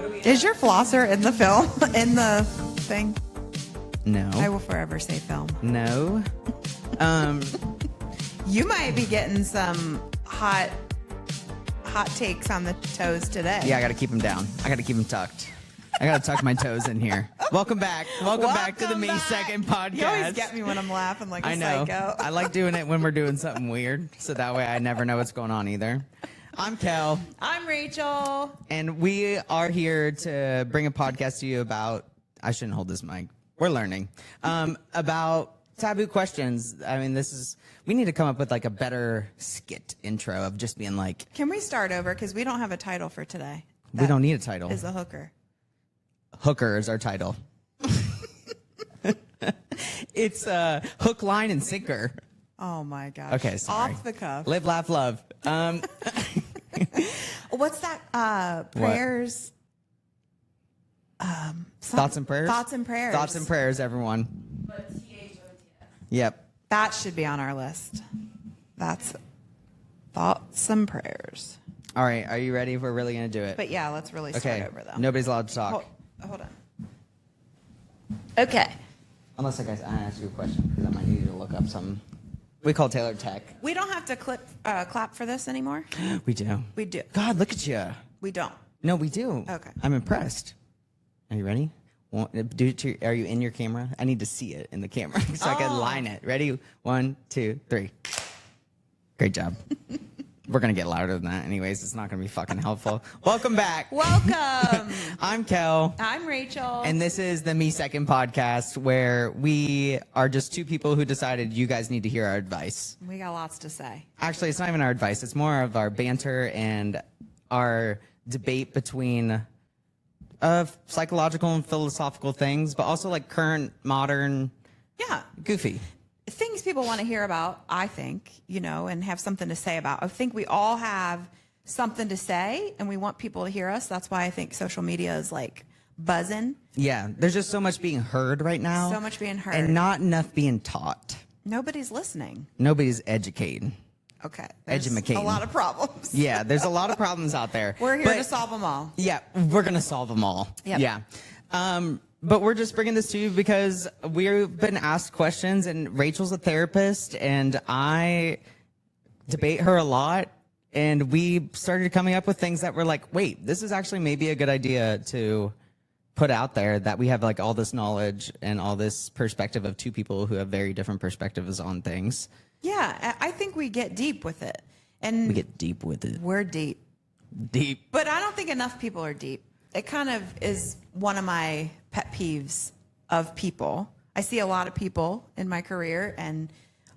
Is your flosser in the film? In the thing? No. I will forever say film. No. You might be getting some hot takes on the toes today. Yeah, I got to keep them down. I got to keep them tucked. I got to tuck my toes in here. Welcome back. Welcome back to the Me Second podcast. You always get me when I'm laughing like a psycho. I like doing it when we're doing something weird, so that way I never know what's going on either. I'm Kel. I'm Rachel. And we are here to bring a podcast to you about, I shouldn't hold this mic. We're learning. About taboo questions. I mean, we need to come up with like a better skit intro of just being like. Can we start over? Because we don't have a title for today. We don't need a title. Is a hooker. Hooker is our title. It's hook, line, and sinker. Oh my gosh. Okay, sorry. Off the cuff. Live, laugh, love. What's that? Prayers. Thoughts and prayers? Thoughts and prayers. Thoughts and prayers, everyone. But THOTS. Yep. That should be on our list. That's thoughts and prayers. All right, are you ready? We're really going to do it. But yeah, let's really start over though. Nobody's allowed to talk. Hold on. Okay. Unless I ask you a question, because I might need you to look up some. We call Taylor Tech. We don't have to clap for this anymore. We do. We do. God, look at you. We don't. No, we do. Okay. I'm impressed. Are you ready? Are you in your camera? I need to see it in the camera so I can line it. Ready? 1, 2, 3. Great job. We're going to get louder than that anyways. It's not going to be fucking helpful. Welcome back. Welcome. I'm Kel. I'm Rachel. And this is the Me Second podcast, where we are just two people who decided you guys need to hear our advice. We got lots to say. Actually, it's not even our advice. It's more of our banter and our debate between psychological and philosophical things, but also like current, modern, goofy. Things people want to hear about, I think, and have something to say about. I think we all have something to say, and we want people to hear us. That's why I think social media is like buzzing. Yeah, there's just so much being heard right now. So much being heard. And not enough being taught. Nobody's listening. Nobody's educated. Okay. There's Edumacating. a lot of problems. Yeah, there's a lot of problems out there. We're here to solve them all. Yeah, we're going to solve them all. Yep. Yeah. But we're just bringing this to you because we've been asked questions, and Rachel's a therapist, and I debate her a lot, and we started coming up with things that were like, wait, this is actually maybe a good idea to put out there, that we have like all this knowledge and all this perspective of two people who have very different perspectives on things. Yeah, I think we get deep with it. And we get deep with it. We're deep. Deep. But I don't think enough people are deep. It kind of is one of my pet peeves of people. I see a lot of people in my career, and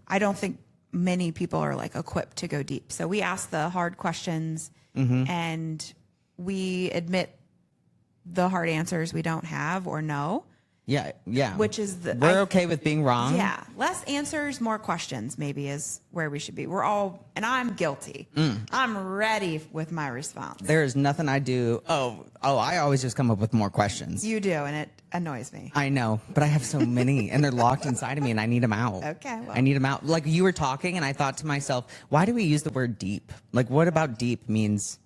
I don't think many people are like equipped to go deep. So we ask the hard questions, and we admit the hard answers we don't have or know. Yeah, yeah. Which is we're okay with being wrong. Yeah, less answers, more questions. Maybe is where we should be. We're all, and I'm guilty. I'm ready with my response. There is nothing I do. Oh, I always just come up with more questions. You do, and it annoys me. I know, but I have so many, and they're locked inside of me, and I need them out. Okay, well. I need them out. Like you were talking, and I thought to myself, why do we use the word deep? Like, what about deep means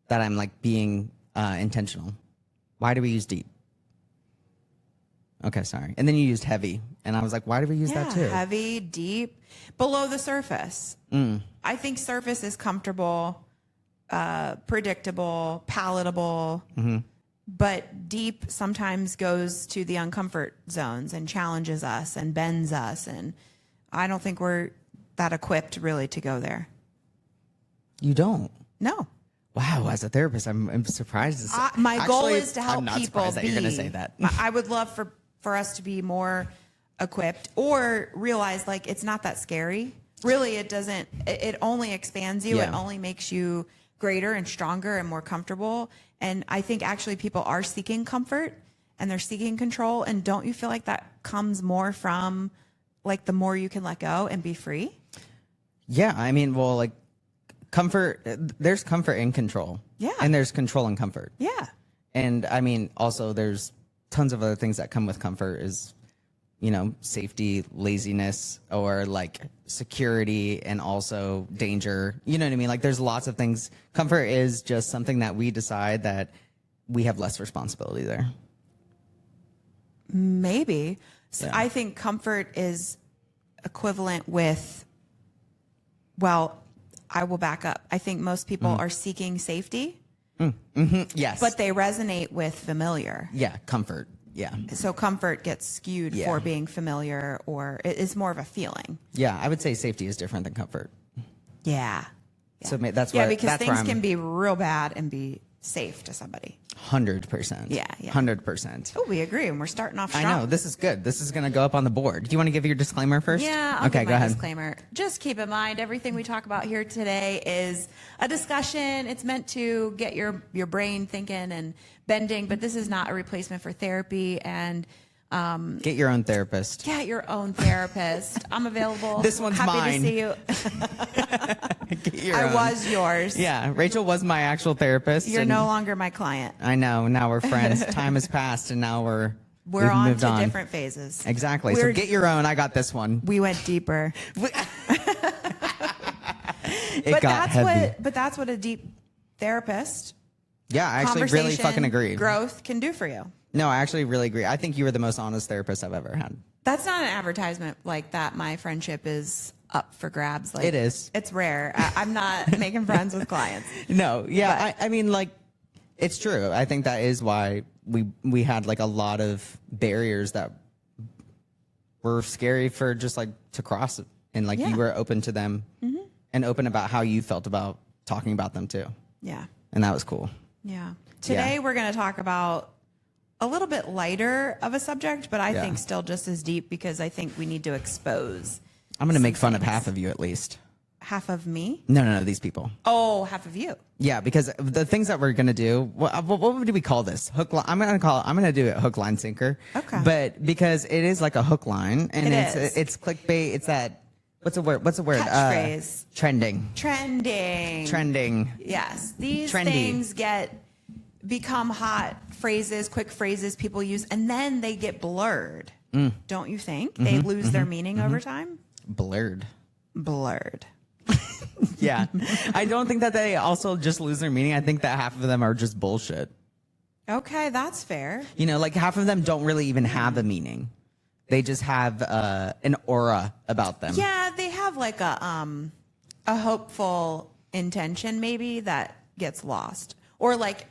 that I'm like being intentional? Why do we use deep? Okay, sorry. And then you used heavy. And I was like, why do we use that too? Heavy, deep, below the surface. I think surface is comfortable, predictable, palatable. But deep sometimes goes to the uncomfort zones and challenges us and bends us. And I don't think we're that equipped really to go there. You don't? No. Wow, as a therapist, I'm surprised. My goal is to help I'm not people surprised that you're going to say that. I would love for us to be more equipped, or realize like it's not that scary. Really, it doesn't. It only expands you. Yeah. It only makes you greater and stronger and more comfortable. And I think actually people are seeking comfort and they're seeking control. And don't you feel like that comes more from like the more you can let go and be free? Yeah, I mean, well, like comfort, there's comfort in control. Yeah. And there's control in comfort. Yeah. And I mean, also there's tons of other things that come with comfort is, safety, laziness, or like security, and also danger. You know what I mean? Like there's lots of things. Comfort is just something that we decide that we have less responsibility there. Maybe. So Yeah. I think comfort is equivalent with, well, I will back up. I think most people are seeking safety, Yes. but they resonate with familiar. yeah, comfort. Yeah. So comfort gets skewed Yeah. for being familiar, or it is more of a feeling. Yeah, I would say safety is different than comfort. Yeah. So that's Yeah, where because that's where things I'm can be real bad and be safe to somebody. 100%. Yeah, yeah. 100%. Oh, we agree, and we're starting off I strong. know, this is good. This is going to go up on the board. Do you want to give your disclaimer first? Yeah, I'll okay, give go my ahead. disclaimer. Just keep in mind, everything we talk about here today is a discussion. It's meant to get your brain thinking and bending, but this is not a replacement for therapy. And Get your own therapist. get your own therapist. I'm available. This one's Happy mine. to see you. Get your I own. was yours. Yeah, Rachel was my actual therapist. You're and no longer my client. I know. Now we're friends. Time has passed, and now We're we've on moved to on. different phases. Exactly. We're- So get your own. I got this one. We went deeper. It But got heavy. that's what a deep therapist Yeah, I actually really conversation, fucking agree. growth can do for you. No, I actually really agree. I think you were the most honest therapist I've ever had. That's not an advertisement like that. My friendship is up for grabs. Like, It is. It's rare. I'm not making friends with clients. No, yeah, But- I mean, like, it's true. I think that is why we had like a lot of barriers that were scary for just like to cross, and like Yeah. you were open to them and open about how you felt about talking about them too, Yeah. and that was cool. Yeah. Today we're going to talk about a little bit lighter of a subject, but I Yeah. think still just as deep because I think we need to expose I'm gonna make fun of half of you at least. half of me. No, these people. Oh, half of you. Yeah, because the things that we're gonna do, what do we call this? Hook line. I'm gonna do it hook, line, sinker. Okay. But because it is like a hook line, and It is. it's clickbait. It's that. What's a word? Catchphrase. Trending. Trending. Yes. These Trendy. things become hot phrases, quick phrases people use, and then they get blurred. Don't you think? They lose their meaning over time? Blurred. Blurred. Yeah. I don't think that they also just lose their meaning. I think that half of them are just bullshit. Okay, that's fair. You know, like half of them don't really even have a meaning. They just have an aura about them. Yeah, they have like a hopeful intention maybe that gets lost. Or like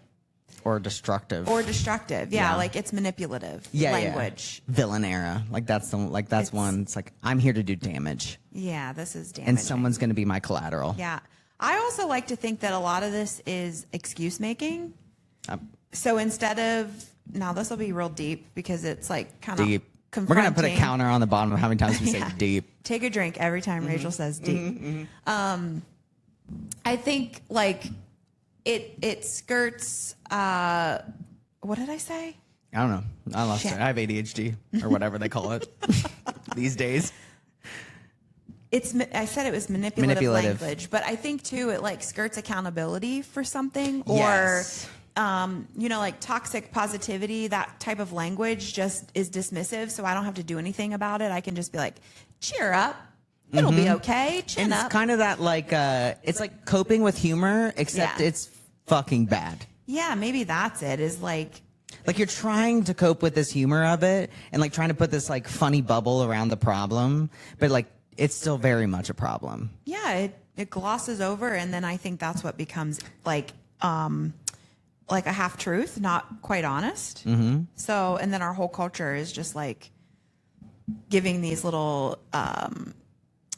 Or destructive. destructive. Yeah, Yeah. like it's manipulative Yeah, language. Villain era. Like that's one. It's like I'm here to do damage, Yeah, this is damaging. and someone's gonna be my collateral. Yeah. I also like to think that a lot of this is excuse making. Um, So instead of, now this will be real deep because it's like kind of Deep. We're gonna put a counter on the bottom of how many times we say deep. Take a drink every time Rachel says deep. I think like it skirts, what did I say? I don't know. I lost Shit. it. I have ADHD or whatever they call it these days. I said it was manipulative Manipulative. language, but I think too it like skirts accountability for something, or Yes. like toxic positivity. That type of language just is dismissive, so I don't have to do anything about it. I can just be like, cheer up, it'll be okay, chin And up. it's kind of that like it's like coping with humor, except Yeah. it's fucking bad. Yeah, maybe that's it. Is like, Like you're trying to cope with this humor of it, and like trying to put this like funny bubble around the problem, but like it's still very much a problem. yeah, it glosses over, and then I think that's what becomes like a half truth, not quite honest. Mm-hmm. So, and then our whole culture is just like giving these little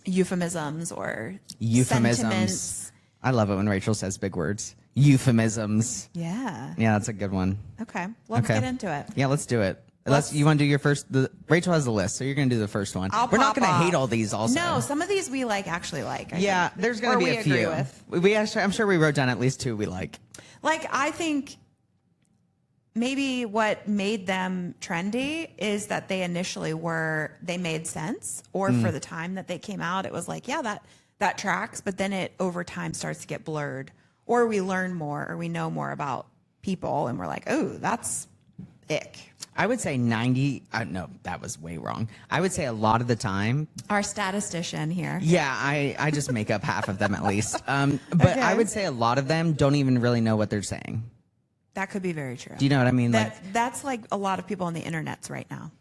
euphemisms or Euphemisms. sentiments. I love it when Rachel says big words. Euphemisms. Yeah. Yeah, that's a good one. Okay. Let's Okay. get into it. Yeah, let's do it. Let's- You want to do your first? Rachel has the list, so you're going to do the first one. I'll We're not pop going to off. hate all these. Also, No, some of these we actually like. I Yeah, think. there's going Or to be we a agree few. with. We actually, I'm sure we wrote down at least two we like. Like, I think maybe what made them trendy is that they initially they made sense, or for the time that they came out, it was like, yeah, that tracks, but then it over time starts to get blurred, or we learn more, or we know more about people, and we're like, oh, that's ick. I would say 90. No, that was way wrong. I would say a lot of the time. Our statistician here. Yeah, I just make up half of them at least. But Okay. I would say a lot of them don't even really know what they're saying. That could be very true. Do you know what I mean? That's like a lot of people on the internets right now.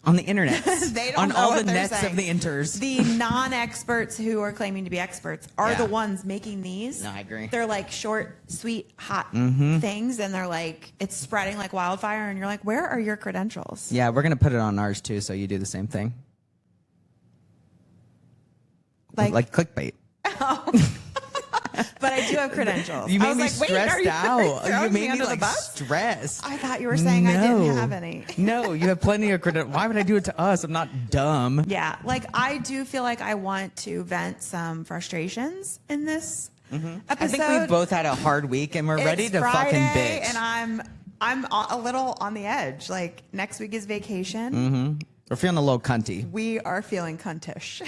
On the internet, They don't on know all what the they're nets saying. of the inters. The non-experts who are claiming to be experts are Yeah. the ones making these. No, I agree. They're like short, sweet, hot things, and they're like, it's spreading like wildfire, and you're like, where are your credentials? Yeah, we're gonna put it on ours too, so you do the same thing. Like clickbait. But I do have credentials. You I made was me like, wait, stressed are you out. throwing You made under me the like bus? stressed. I thought you were saying I didn't have any. No, you have plenty of credit. Why would I do it to us? I'm not dumb. Yeah, like I do feel like I want to vent some frustrations in this episode. I think we've both had a hard week and we're ready It's to Friday, fucking bitch. and I'm a little on the edge. Like next week is vacation. We're feeling a little cunty. We are feeling cuntish.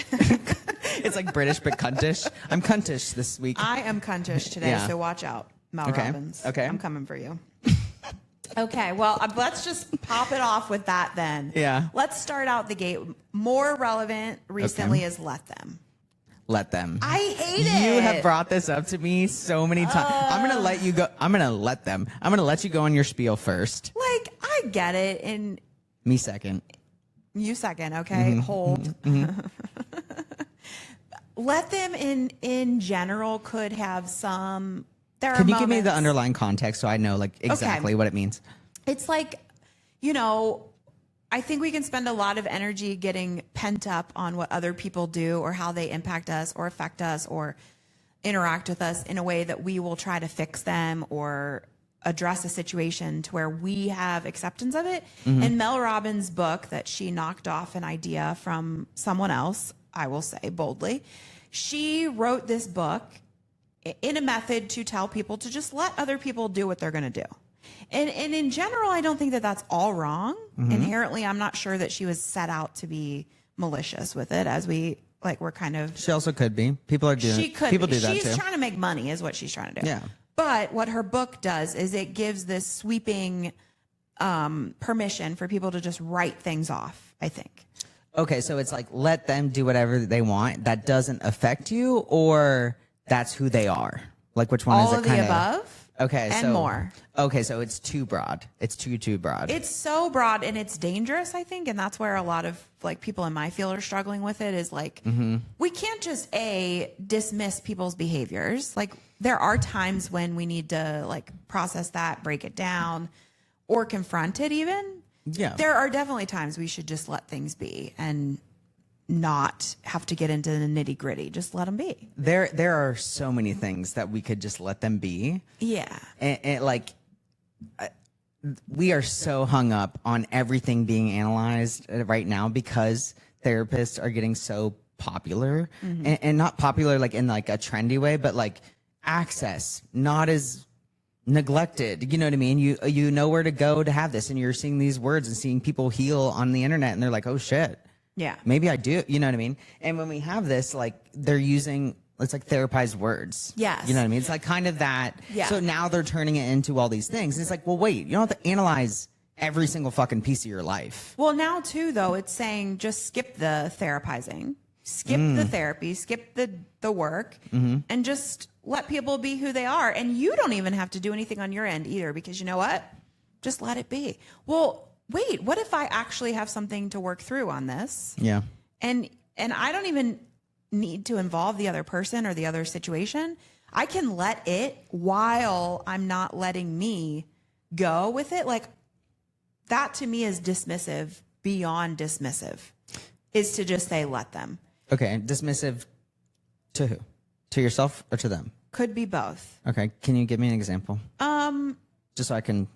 It's like British but cuntish. I'm cuntish this week. I am cuntish today, Yeah. so watch out, Mel Okay, Robbins. okay. I'm coming for you. Okay, well, let's just pop it off with that then. Yeah. Let's start out the gate. More relevant recently is Let Them. Let them. I hate it. You have brought this up to me so many times. I'm going to let you go. I'm going to let them. I'm going to let you go on your spiel first. Like, I get it, and Me second. you second, okay? Hold. Let Them in general could have some. There Can are you give me the moments- underlying context so I know like exactly what it means? It's like, I think we can spend a lot of energy getting pent up on what other people do or how they impact us or affect us or interact with us in a way that we will try to fix them or address a situation to where we have acceptance of it. In Mel Robbins' book that she knocked off an idea from someone else, I will say boldly, she wrote this book in a method to tell people to just let other people do what they're going to do. And in general, I don't think that that's all wrong. Inherently, I'm not sure that she was set out to be malicious with it, as we're kind of. She also could be. People are doing. She could. People be. do that She's too. trying to make money, is what she's trying to do. Yeah. But what her book does is it gives this sweeping permission for people to just write things off, I think. Okay, so it's like let them do whatever they want. That doesn't affect you, or that's who they are. Like which one All is it? of the Kinda, above. Okay, and so more. Okay, so it's too broad. It's too broad. It's so broad and it's dangerous, I think, and that's where a lot of people in my field are struggling with it. Is like we can't just dismiss people's behaviors. Like there are times when we need to process that, break it down, or confront it. Even Yeah. there are definitely times we should just let things be and not have to get into the nitty gritty. Just let them be. There are so many things that we could just let them be. Yeah. And we are so hung up on everything being analyzed right now because therapists are getting so popular and not popular like in like a trendy way, but like access, not as neglected. You know what I mean? You know where to go to have this, and you're seeing these words and seeing people heal on the internet, and they're like, oh shit. Yeah. Maybe I do. You know what I mean? And when we have this, like they're using, it's like therapized words. Yes. You know what I mean? It's like kind of that. Yeah. So now they're turning it into all these things. And it's like, well, wait, you don't have to analyze every single fucking piece of your life. Well, now too, though, it's saying just skip the therapizing, skip the therapy, skip the work, and just let people be who they are. And you don't even have to do anything on your end either, because you know what? Just let it be. Well, wait, what if I actually have something to work through on this? Yeah. And I don't even need to involve the other person or the other situation. I can let it while I'm not letting me go with it. Like that to me is dismissive, beyond dismissive, is to just say, let them. Okay. Dismissive to who? To yourself or to them? Could be both. Okay. Can you give me an example? Just so I can.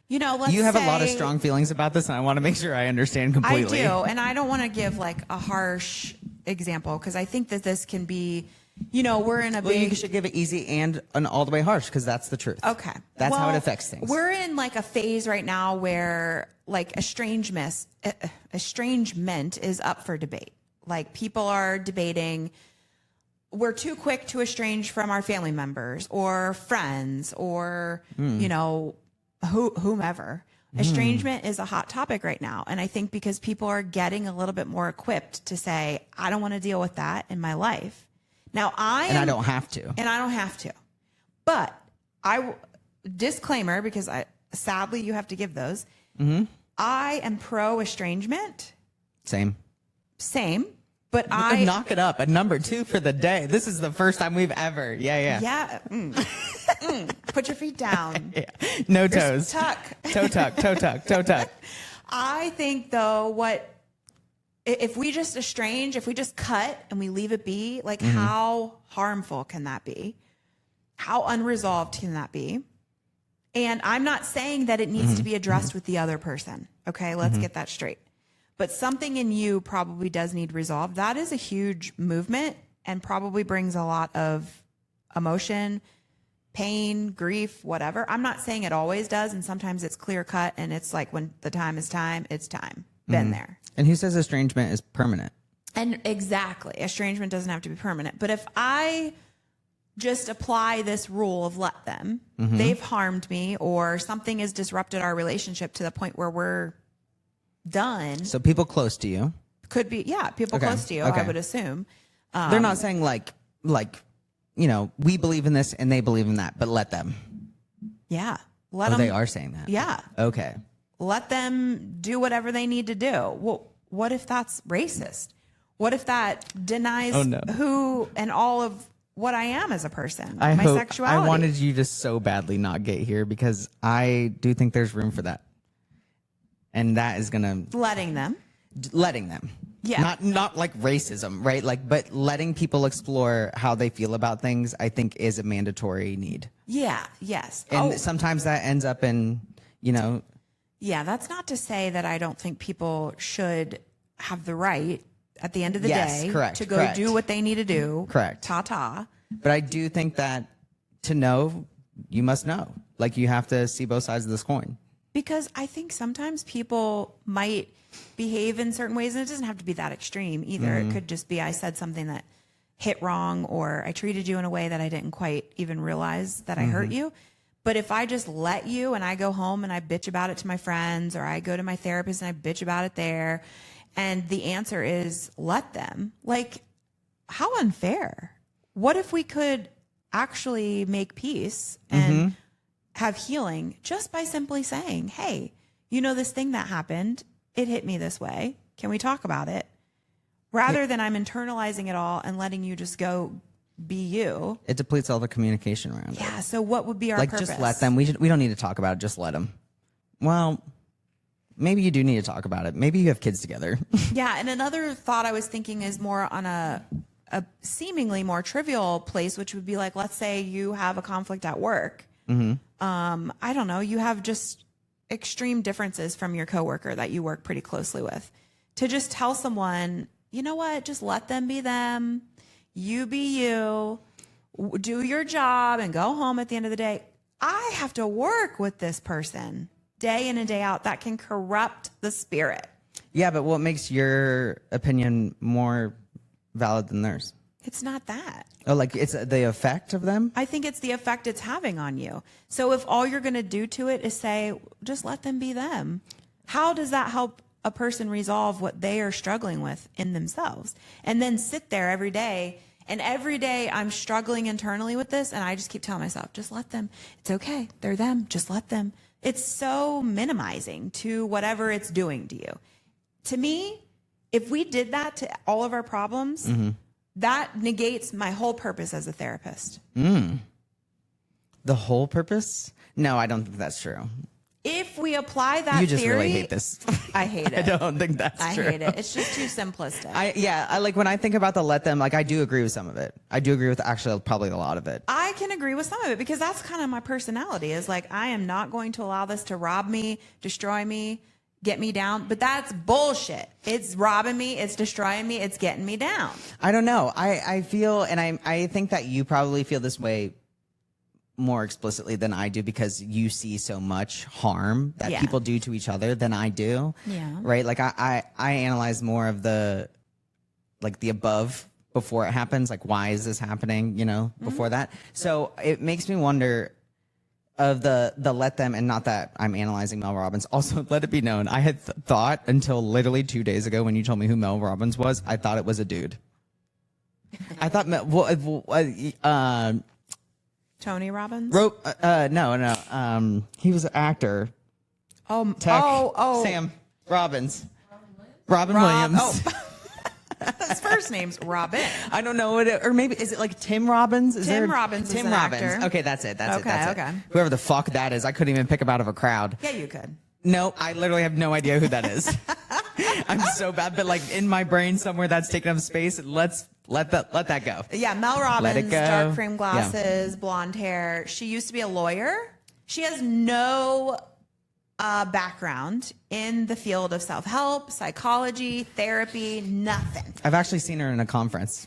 Let's You have a lot of say- strong feelings about this, and I want to make sure I understand completely. I do, and I don't want to give like a harsh example because I think that this can be, we're in a Well, big. you should give it easy and an all the way harsh because that's the truth. Okay, That's how it Well, affects things. We're in like a phase right now where like estrangement is up for debate. Like people are debating. We're too quick to estrange from our family members or friends or whomever. Estrangement is a hot topic right now. And I think because people are getting a little bit more equipped to say, I don't want to deal with that in my life. Now I don't have to. And I don't have to. But disclaimer, because sadly you have to give those. I am pro estrangement. Same. But I knock it up. A number 2 for the day. This is the first time we've ever. Yeah. Put your feet down. Yeah. No toes. Tuck. Toe tuck. I think though, if we just estrange, if we just cut and we leave it be, like how harmful can that be? How unresolved can that be? And I'm not saying that it needs to be addressed with the other person. Okay, let's get that straight. But something in you probably does need resolved. That is a huge movement and probably brings a lot of emotion, pain, grief, whatever. I'm not saying it always does. And sometimes it's clear cut and it's like when the time is time, it's time. Been there. And who says estrangement is permanent? And exactly. Estrangement doesn't have to be permanent. But if I just apply this rule of let them, they've harmed me or something has disrupted our relationship to the point where we're done. So people close to you. Could be, yeah, people close to you, I would assume. They're not saying like, we believe in this and they believe in that, but let them. Yeah. Let them. They are saying that. Yeah. Okay. Let them do whatever they need to do. Well, what if that's racist? What if that denies who and all of what I am as a person, my sexuality? I wanted you to so badly not get here because I do think there's room for that. And that is going to... Letting them. Yeah. Not like racism, right? Like, but letting people explore how they feel about things, I think is a mandatory need. Yeah. Yes. And sometimes that ends up in, Yeah, that's not to say that I don't think people should have the right at the end of the day to go do what they need to do. Correct. Ta-ta. But I do think that to know, you must know. Like, you have to see both sides of this coin. Because I think sometimes people might behave in certain ways, and it doesn't have to be that extreme either. It could just be I said something that hit wrong, or I treated you in a way that I didn't quite even realize that I hurt you. But if I just let you and I go home and I bitch about it to my friends, or I go to my therapist and I bitch about it there, and the answer is let them, like, how unfair. What if we could actually make peace and have healing just by simply saying, hey, this thing that happened, it hit me this way. Can we talk about it? Rather than I'm internalizing it all and letting you just go be you. It depletes all the communication around it. Yeah. So what would be our purpose? Just let them. We don't need to talk about it. Just let them. Well, maybe you do need to talk about it. Maybe you have kids together. Yeah. And another thought I was thinking is more on a seemingly more trivial place, which would be like, let's say you have a conflict at work. I don't know. You have just extreme differences from your coworker that you work pretty closely with. To just tell someone, you know what? Just let them be them. You be you. Do your job and go home at the end of the day. I have to work with this person day in and day out. That can corrupt the spirit. Yeah, but what makes your opinion more valid than theirs? It's not that. Oh, like it's the effect of them? I think it's the effect it's having on you. So if all you're going to do to it is say, just let them be them, how does that help a person resolve what they are struggling with in themselves? And then sit there every day. And every day I'm struggling internally with this. And I just keep telling myself, just let them. It's okay. They're them. Just let them. It's so minimizing to whatever it's doing to you. To me, if we did that to all of our problems, that negates my whole purpose as a therapist. The whole purpose? No, I don't think that's true. If we apply that You just theory, really hate this. I hate it. I don't think that's true. I hate it. It's just too simplistic. I like when I think about the let them, like I do agree with some of it. I do agree with actually probably a lot of it. I can agree with some of it because that's kind of my personality is like, I am not going to allow this to rob me, destroy me, get me down. But that's bullshit. It's robbing me. It's destroying me. It's getting me down. I don't know. I feel, and I think that you probably feel this way more explicitly than I do because you see so much harm that people do to each other than I do. Yeah. Right? Like I analyze more of the above before it happens. Like, why is this happening? Before that. So it makes me wonder of the let them, and not that I'm analyzing Mel Robbins. Also, let it be known, I had thought until literally 2 days ago when you told me who Mel Robbins was, I thought it was a dude. I thought Tony Robbins? No. He was an actor. Tech. Sam Robbins. Robin Williams. Oh. His first name's Robin. I don't know what or maybe is it like Tim Robbins? Tim Robbins is an actor. Okay, that's it. That's Okay. it. Whoever the fuck that is, I couldn't even pick him out of a crowd. Yeah, you could. No, I literally have no idea who that is. I'm so bad, but like in my brain somewhere that's taking up space. Let that go. Yeah, Mel Let it Robbins, go. dark frame glasses, blonde hair. She used to be a lawyer. She has no background in the field of self-help, psychology, therapy, nothing. I've actually seen her in a conference.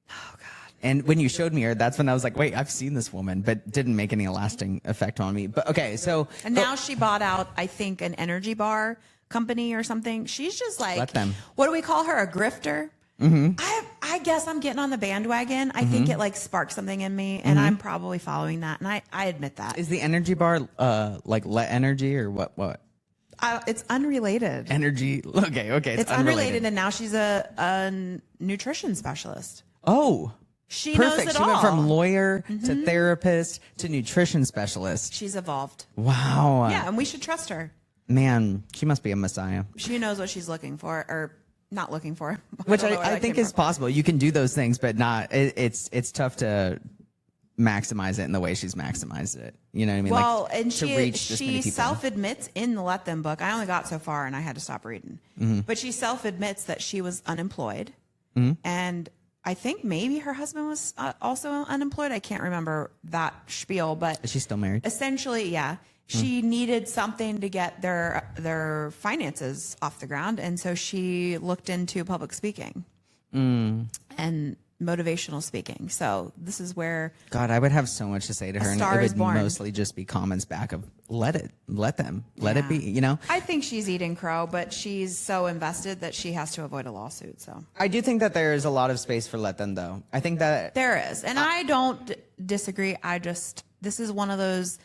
Oh, God. And when you showed me her, that's when I was like, wait, I've seen this woman, but didn't make any lasting effect on me. But okay, so. And now she bought out, I think, an energy bar company or something. She's just like, Let them. What do we call her? A grifter? Mm-hmm. I guess I'm getting on the bandwagon. I think it like sparked something in me, and I'm probably following that. And I admit that. Is the energy bar like let energy or what? It's unrelated. Energy. Okay. It's unrelated. And now she's a nutrition specialist. Oh. She Perfect. knows it She all. went from lawyer to therapist to nutrition specialist. She's evolved. Wow. Yeah, and we should trust her. Man, she must be a messiah. She knows what she's looking for, or not looking for. Which don't know where I that think came is from. possible. You can do those things, but not. It's tough to maximize it in the way she's maximized it. You know what I mean? Well, like, and to reach this many she people. self-admits in the Let Them book. I only got so far, and I had to stop reading. But she self-admits that she was unemployed, and I think maybe her husband was also unemployed. I can't remember that spiel, but Is she still married? essentially, yeah. She needed something to get their finances off the ground, and so she looked into public speaking and motivational speaking. So this is where God, I would have so much to say to her, and star it is would born. mostly just be comments back of let it be. You know, I think she's eating crow, but she's so invested that she has to avoid a lawsuit. So I do think that there is a lot of space for let them though. I think that there is, and I don't disagree. This is one of those,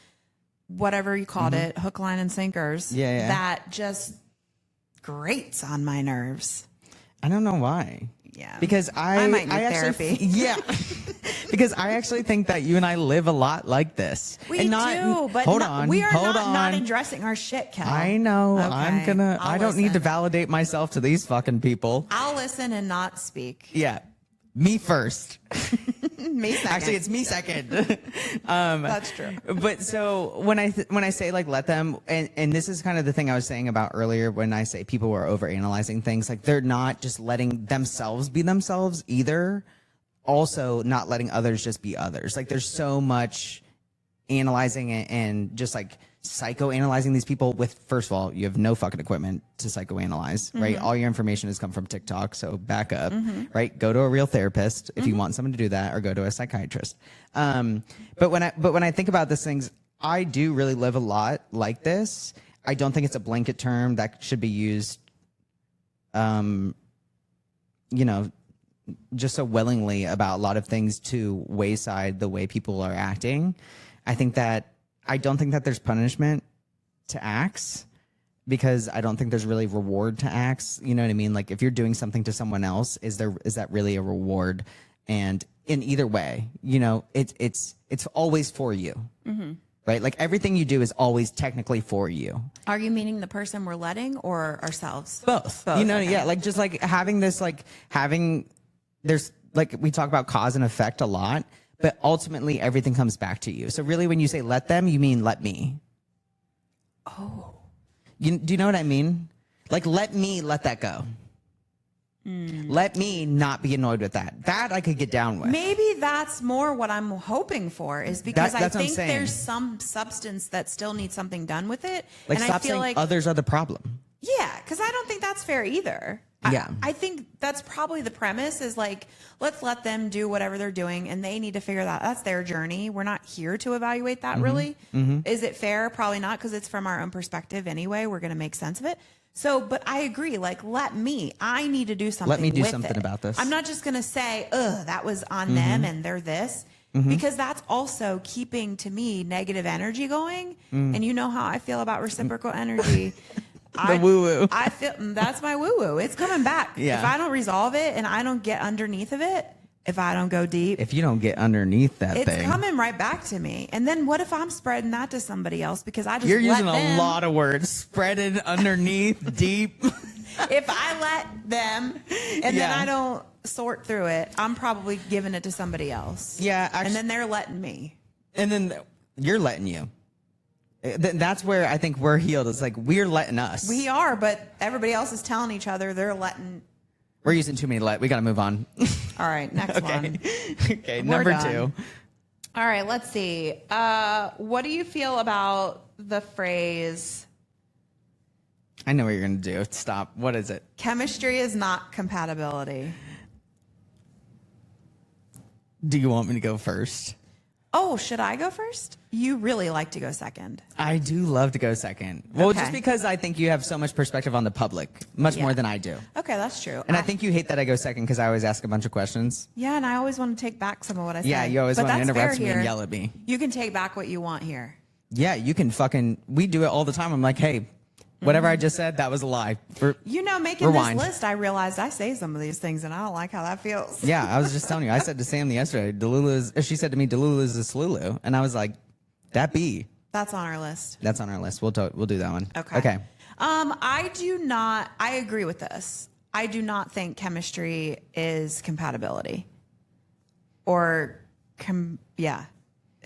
whatever you called it, hook, line, and sinkers. Yeah. That just grates on my nerves. I don't know why. Yeah. Because I might need actually, therapy. Yeah. Because I actually think that you and I live a lot like this. We and do, but hold no- on, we are hold not on. addressing our shit, Kel. I know. Okay, I don't need to listen. validate myself to these fucking people. I'll listen and not speak. Yeah. Me first. Me second. Actually, it's me second. That's true. But so when I say like let them, and this is kind of the thing I was saying about earlier when I say people are overanalyzing things, like they're not just letting themselves be themselves either. Also not letting others just be others. Like there's so much analyzing and just like psychoanalyzing these people with, first of all, you have no fucking equipment to psychoanalyze, right? All your information has come from TikTok, so back up, right? Go to a real therapist if you want someone to do that, or go to a psychiatrist. But when I think about these things, I do really live a lot like this. I don't think it's a blanket term that should be used, just so willingly about a lot of things to wayside the way people are acting. I don't think that there's punishment to acts, because I don't think there's really reward to acts. You know what I mean? Like if you're doing something to someone else, is that really a reward? And in either way, it's always for you, right? Like everything you do is always technically for you. Are you meaning the person we're letting or ourselves? Both. Okay. Yeah, like just like there's like we talk about cause and effect a lot, but ultimately everything comes back to you. So really when you say let them, you mean let me. Oh. Do you know what I mean? Like let that go. Let me not be annoyed with that. That I could get down with. Maybe that's more what I'm hoping for, is because That's what I'm think saying. there's some substance that still needs something done with it. Like and stop I feel saying like others are the problem. Yeah, because I don't think that's fair either. Yeah. I think that's probably the premise, is like, let's let them do whatever they're doing, and they need to figure that that's their journey. We're not here to evaluate that, really. Is it fair? Probably not, because it's from our own perspective anyway. We're going to make sense of it. So, but I agree, like, I need to do something. Let me do with something it. about this. I'm not just going to say, that was on them and they're this. Because that's also keeping, to me, negative energy going. And you know how I feel about reciprocal energy. woo-woo. I feel that's my woo-woo. It's coming back. Yeah. If I don't resolve it and I don't get underneath of it, if I don't go deep. If you don't get underneath that It's thing, coming right back to me. And then what if I'm spreading that to somebody else because I just you're let using a them, lot of words. Spreading underneath, deep. If I let them and then Yeah. I don't sort through it, I'm probably giving it to somebody else. Yeah, And then they're letting me. And then you're letting you. That's where I think we're healed. It's like we're letting us. We are, but everybody else is telling each other they're letting. We're using too many let. We got to move on. All right, next one. Okay, We're number done. 2. All right, let's see. What do you feel about the phrase I know what you're going to do. Stop. What is it? chemistry is not compatibility? Do you want me to go first? Oh, should I go first? You really like to go second. I do love to go second. Well, Okay. just because I think you have so much perspective on the public, much Yeah. more than I do. Okay, that's true. And I think you hate that I go second because I always ask a bunch of questions. Yeah, and I always want to take back some of what I say. Yeah, you always But want to that's interrupt fair me and here. yell at me. You can take back what you want here. Yeah, you can fucking. We do it all the time. I'm like, hey, whatever I just said, that was a lie. You know, making Rewind. this list, I realized I say some of these things, and I don't like how that feels. Yeah, I was just telling you. I said to Sam yesterday, she said to me, Delulu is a Slulu. And I was like, that be. That's on our list. That's on our list. We'll do that one. Okay. Okay. I agree with this. I do not think chemistry is compatibility. It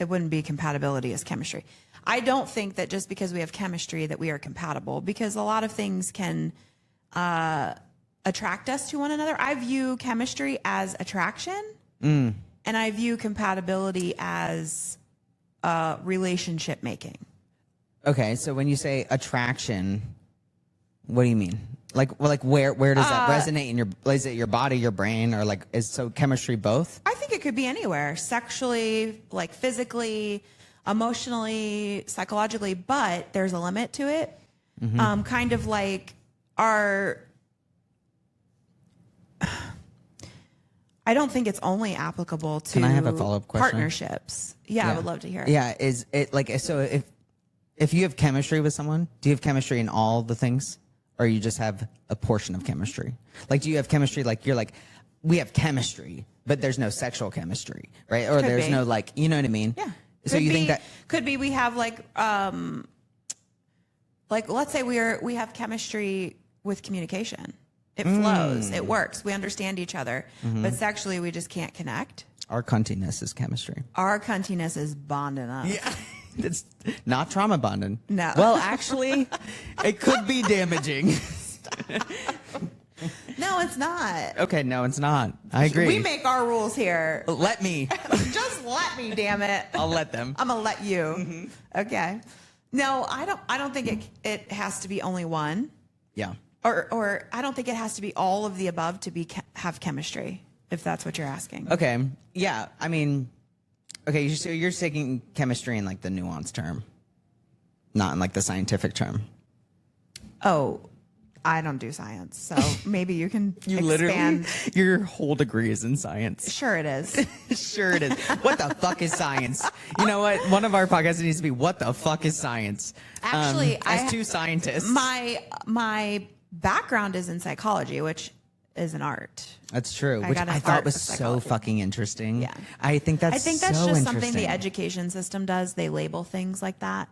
wouldn't be compatibility as chemistry. I don't think that just because we have chemistry that we are compatible, because a lot of things can attract us to one another. I view chemistry as attraction, and I view compatibility as relationship making. Okay. So when you say attraction, what do you mean? Like where does that resonate in is it your body, your brain, or is chemistry both? I think it could be anywhere, sexually, like physically, emotionally, psychologically, but there's a limit to it. Kind of like I don't think it's only applicable to Can I have a follow-up question? partnerships. Yeah, I would love to hear it. Yeah. Is it so if you have chemistry with someone, do you have chemistry in all the things? Or you just have a portion of chemistry? Like, do you have chemistry? Like, you're like, we have chemistry, but there's no sexual chemistry, right? Or Could there's be. no you know what I mean? Yeah. So you think that could be we have like let's say we have chemistry with communication. It flows. It works. We understand each other. But sexually we just can't connect. our cuntiness is chemistry? Our cuntiness is bonding us. Yeah. It's not trauma bonding. No. Well, actually, it could be damaging. No, it's not. Okay, no, it's not. I agree. We make our rules here. Let me. Just let me, damn it. I'll let them. I'm gonna let you. Okay. No, I don't think it has to be only one. Yeah. Or I don't think it has to be all of the above to have chemistry, if that's what you're asking. Okay. Yeah. I mean, okay. So you're taking chemistry in the nuance term, not in the scientific term. Oh, I don't do science, so maybe you can expand. Literally, your whole degree is in science. Sure it is. Sure it is. What the fuck is science? You know what? One of our podcasts needs to be, what the fuck is science? Actually, as two scientists. My background is in psychology, which is an art. That's true, I which got an I thought art was for so psychology. fucking interesting. Yeah. I think that's just so something interesting. the education system does. They label things like that.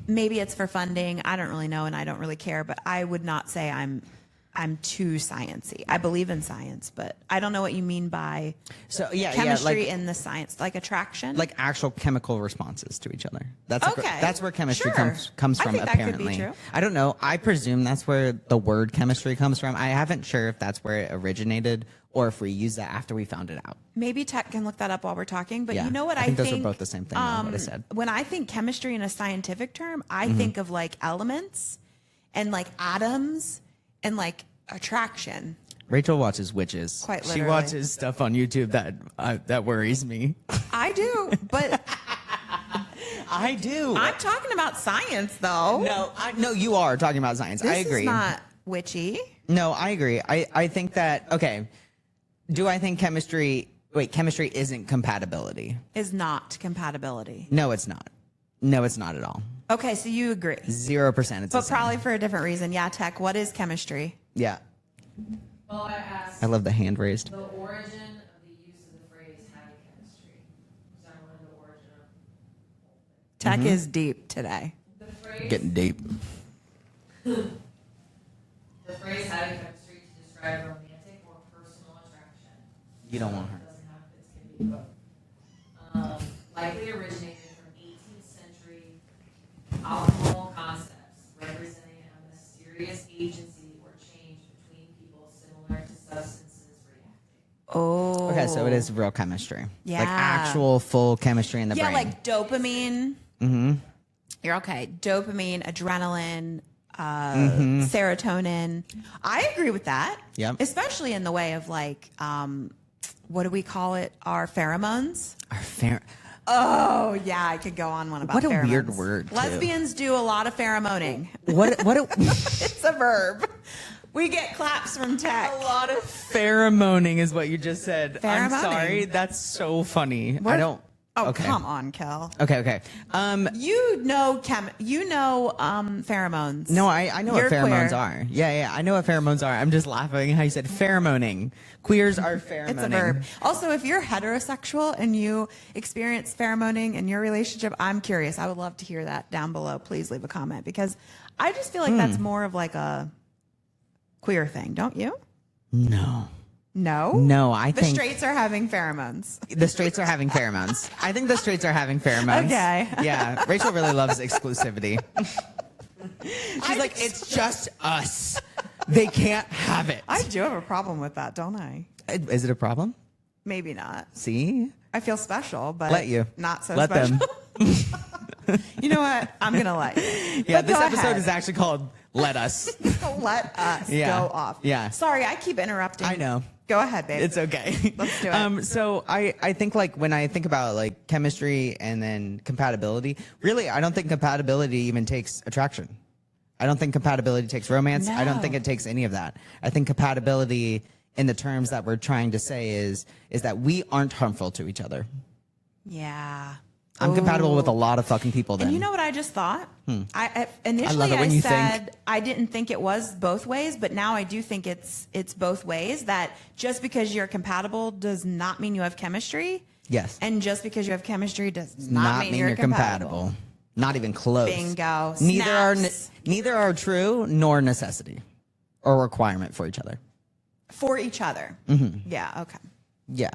Maybe it's for funding. I don't really know, and I don't really care. But I would not say I'm too sciencey. I believe in science, but I don't know what you mean by chemistry in the science, like attraction, like actual chemical responses to each other. That's Okay. that's where chemistry Sure. comes I from. think that could be Apparently, true. I don't know. I presume that's where the word chemistry comes from. I haven't sure if that's where it originated or if we use that after we found it out. Maybe Tech can look that up while we're talking. But Yeah. you know what I I think those are both the same thing, though, what I said. When I think chemistry in a scientific term, I think of elements and atoms and attraction. Rachel watches witches. Quite She literally. watches stuff on YouTube that worries me. I do, but I do. I'm talking about science, though. No, you are talking about science. I This agree. is not witchy. No, I agree. I think that, okay. Do I think chemistry isn't compatibility? Is not compatibility. No, it's not. No, it's not at all. Okay, so you agree. 0%. It's the But same. probably for a different reason. Yeah, Tech, what is chemistry? Yeah. Well, I asked I love the hand raised. the origin Tech is deep today. The phrase, Getting deep. the phrase having chemistry to describe romantic or personal attraction. You don't want her. Doesn't have this can be both. Likely originated from 18th century alcohol concepts, representing a mysterious agency or change between people similar to substances reacting. Oh. Okay, so it is real chemistry. Yeah. Like actual full chemistry in the Yeah, brain. like dopamine. Mm-hmm. You're okay. Dopamine, adrenaline, serotonin. I agree with that. Yep. Especially in the way of like, what do we call it? Our pheromones. Oh yeah, I could go on one about What a pheromones. weird word, too. Lesbians do a lot of pheromoning. What It's a verb. We get claps from Tech. A lot of pheromoning is what you just said. I'm Pheromoning. sorry. That's so funny. I don't. Oh, okay. come on, Kel. Okay. You know pheromones. No, I know You're what pheromones queer. are. Yeah. I know what pheromones are. I'm just laughing how you said pheromoning. Queers are pheromoning. It's a verb. Also, if you're heterosexual and you experience pheromoning in your relationship, I'm curious. I would love to hear that down below. Please leave a comment because I just feel like that's more of like a queer thing, don't you? No. No? I The think straights are having pheromones. the straights are having pheromones. I think the straights are having pheromones. Okay. Yeah. Rachel really loves exclusivity. She's like, it's just us. They can't have it. I do have a problem with that, don't I? Is it a problem? Maybe not. See? I feel special, but Let you. not so Let special. them. You know what? I'm going to let you. Yeah, But this go episode ahead. is actually called Let Us. Let us Yeah. go off. Yeah. Sorry, I keep interrupting. I know. Go ahead, babe. It's okay. Let's do it. So I think like when I think about like chemistry and then compatibility, really, I don't think compatibility even takes attraction. I don't think compatibility takes romance. I don't No. think it takes any of that. I think compatibility in the terms that we're trying to say is that we aren't harmful to each other. Yeah. I'm compatible with a Ooh. lot of fucking people then. And you know what I just thought? I initially love it when you said think. I didn't think it was both ways, but now I do think it's both ways. That just because you're compatible does not mean you have chemistry. Yes. And just because you have chemistry does not mean mean you're you're compatible. Not even close. Bingo. Neither Snaps. are true nor necessity or requirement for each other. For each other. Yeah. Okay. Yeah.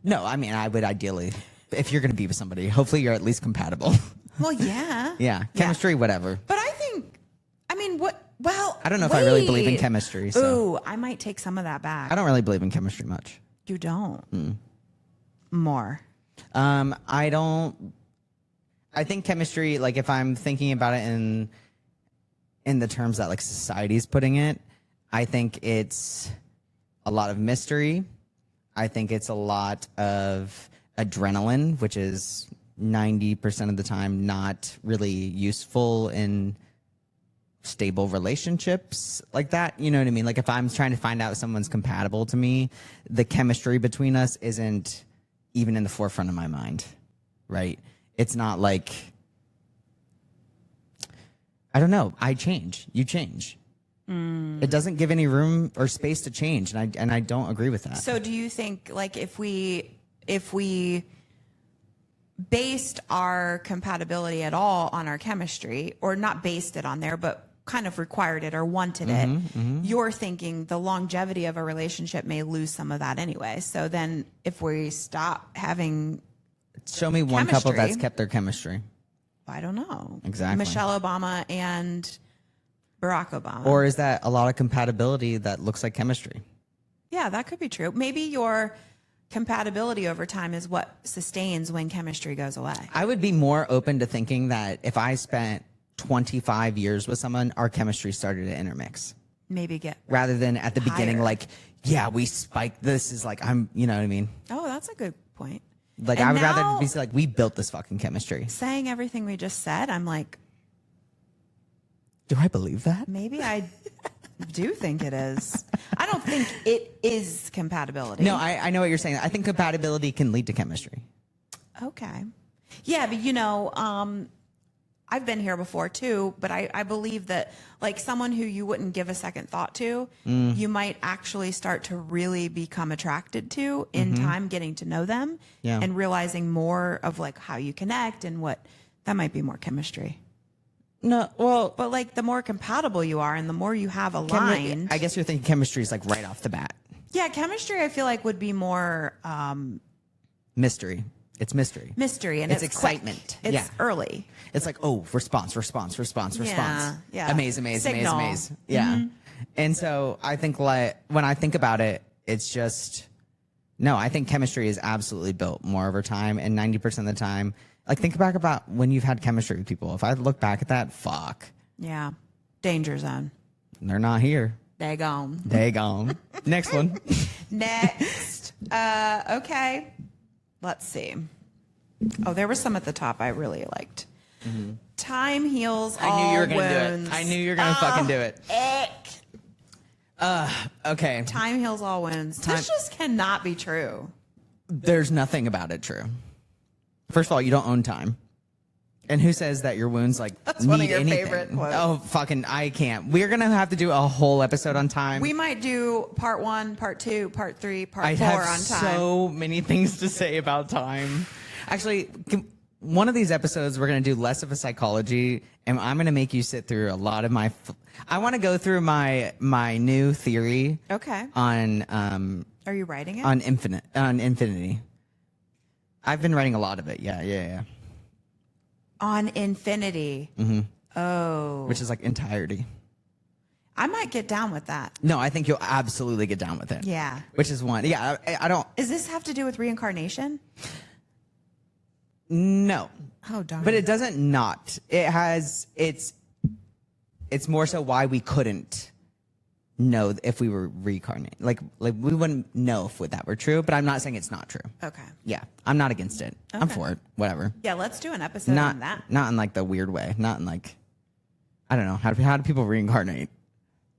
No, I mean, I would ideally, if you're going to be with somebody, hopefully you're at least compatible. Well, yeah. Yeah. Chemistry, whatever. But I mean, what? Well, I don't know if I really believe in wait. chemistry. So Ooh, I might take some of that back. I don't really believe in chemistry much. You don't. More. I don't. I think chemistry, like if I'm thinking about it in the terms that like society's putting it, I think it's a lot of mystery. I think it's a lot of adrenaline, which is 90% of the time not really useful in stable relationships like that. You know what I mean? Like if I'm trying to find out if someone's compatible to me, the chemistry between us isn't even in the forefront of my mind, right? It's not like, I don't know. I change. You change. It doesn't give any room or space to change, and I don't agree with that. So do you think like if we based our compatibility at all on our chemistry, or not based it on there, but kind of required it or wanted it, you're thinking the longevity of a relationship may lose some of that anyway. So then if we stop having, Show me one couple chemistry. that's kept their chemistry. I don't know, Exactly. Michelle Obama and Barack Obama. Or is that a lot of compatibility that looks like chemistry? Yeah, that could be true. Maybe your compatibility over time is what sustains when chemistry goes away. I would be more open to thinking that if I spent 25 years with someone, our chemistry started to intermix. Maybe get. Rather than at the beginning, Higher. like, yeah, we spiked. This is like, you know what I mean? Oh, that's a good point. Like, And I would now, rather be like, we built this fucking chemistry. saying everything we just said, I'm like, Do I believe that? maybe I do think it is. I don't think it is compatibility. No, I know what you're saying. I think compatibility can lead to chemistry. Okay. Yeah, but I've been here before too, but I believe that like someone who you wouldn't give a second thought to, you might actually start to really become attracted to in time, getting to know them Yeah. and realizing more of like how you connect and what That might be more chemistry. No, well, But like the more compatible you are and the more you have aligned. I guess you're thinking chemistry is like right off the bat. Yeah, chemistry I feel like would be more Mystery. It's mystery. mystery and It's quick. excitement. It's Yeah. early. It's like, oh, response. Yeah. Amaze. Signal. Yeah. And so I think like when I think about it, it's just, no, I think chemistry is absolutely built more over time. And 90% of the time, like think back about when you've had chemistry with people. If I look back at that, fuck, Yeah. Danger zone. they're not here. They gone. They gone. Next one. Next. Okay. Let's see. Oh, there was some at the top I really liked. Time heals all I knew you were gonna wounds. do it. I knew you were gonna fucking do it. Ick. Okay. Time heals all wounds. This just cannot be true. There's nothing about it true. First of all, you don't own time. And who says that your wounds like That's need one of your anything? favorite quotes. Oh, fucking, I can't. We're gonna have to do a whole episode on time. We might do part 1, part 2, part 3, part I 4 have on time. so many things to say about time. Actually, one of these episodes we're gonna do less of a psychology, and I'm gonna make you sit through a lot of my. I want to go through my new theory. Okay. On Are you writing it? on infinity. I've been writing a lot of it. Yeah. On infinity. Mm-hmm. Oh. Which is like entirety. I might get down with that. No, I think you'll absolutely get down with it. Yeah. Which is one. Yeah, I don't. Does this have to do with reincarnation? No. Oh, darn. But it doesn't not. It has. It's more so why we couldn't know if we were reincarnated. Like we wouldn't know if that were true. But I'm not saying it's not true. Okay. Yeah, I'm not against it. I'm Okay. for it. Whatever. Yeah, let's do an episode Not on that. not in like the weird way. Not in like, I don't know. How do people reincarnate?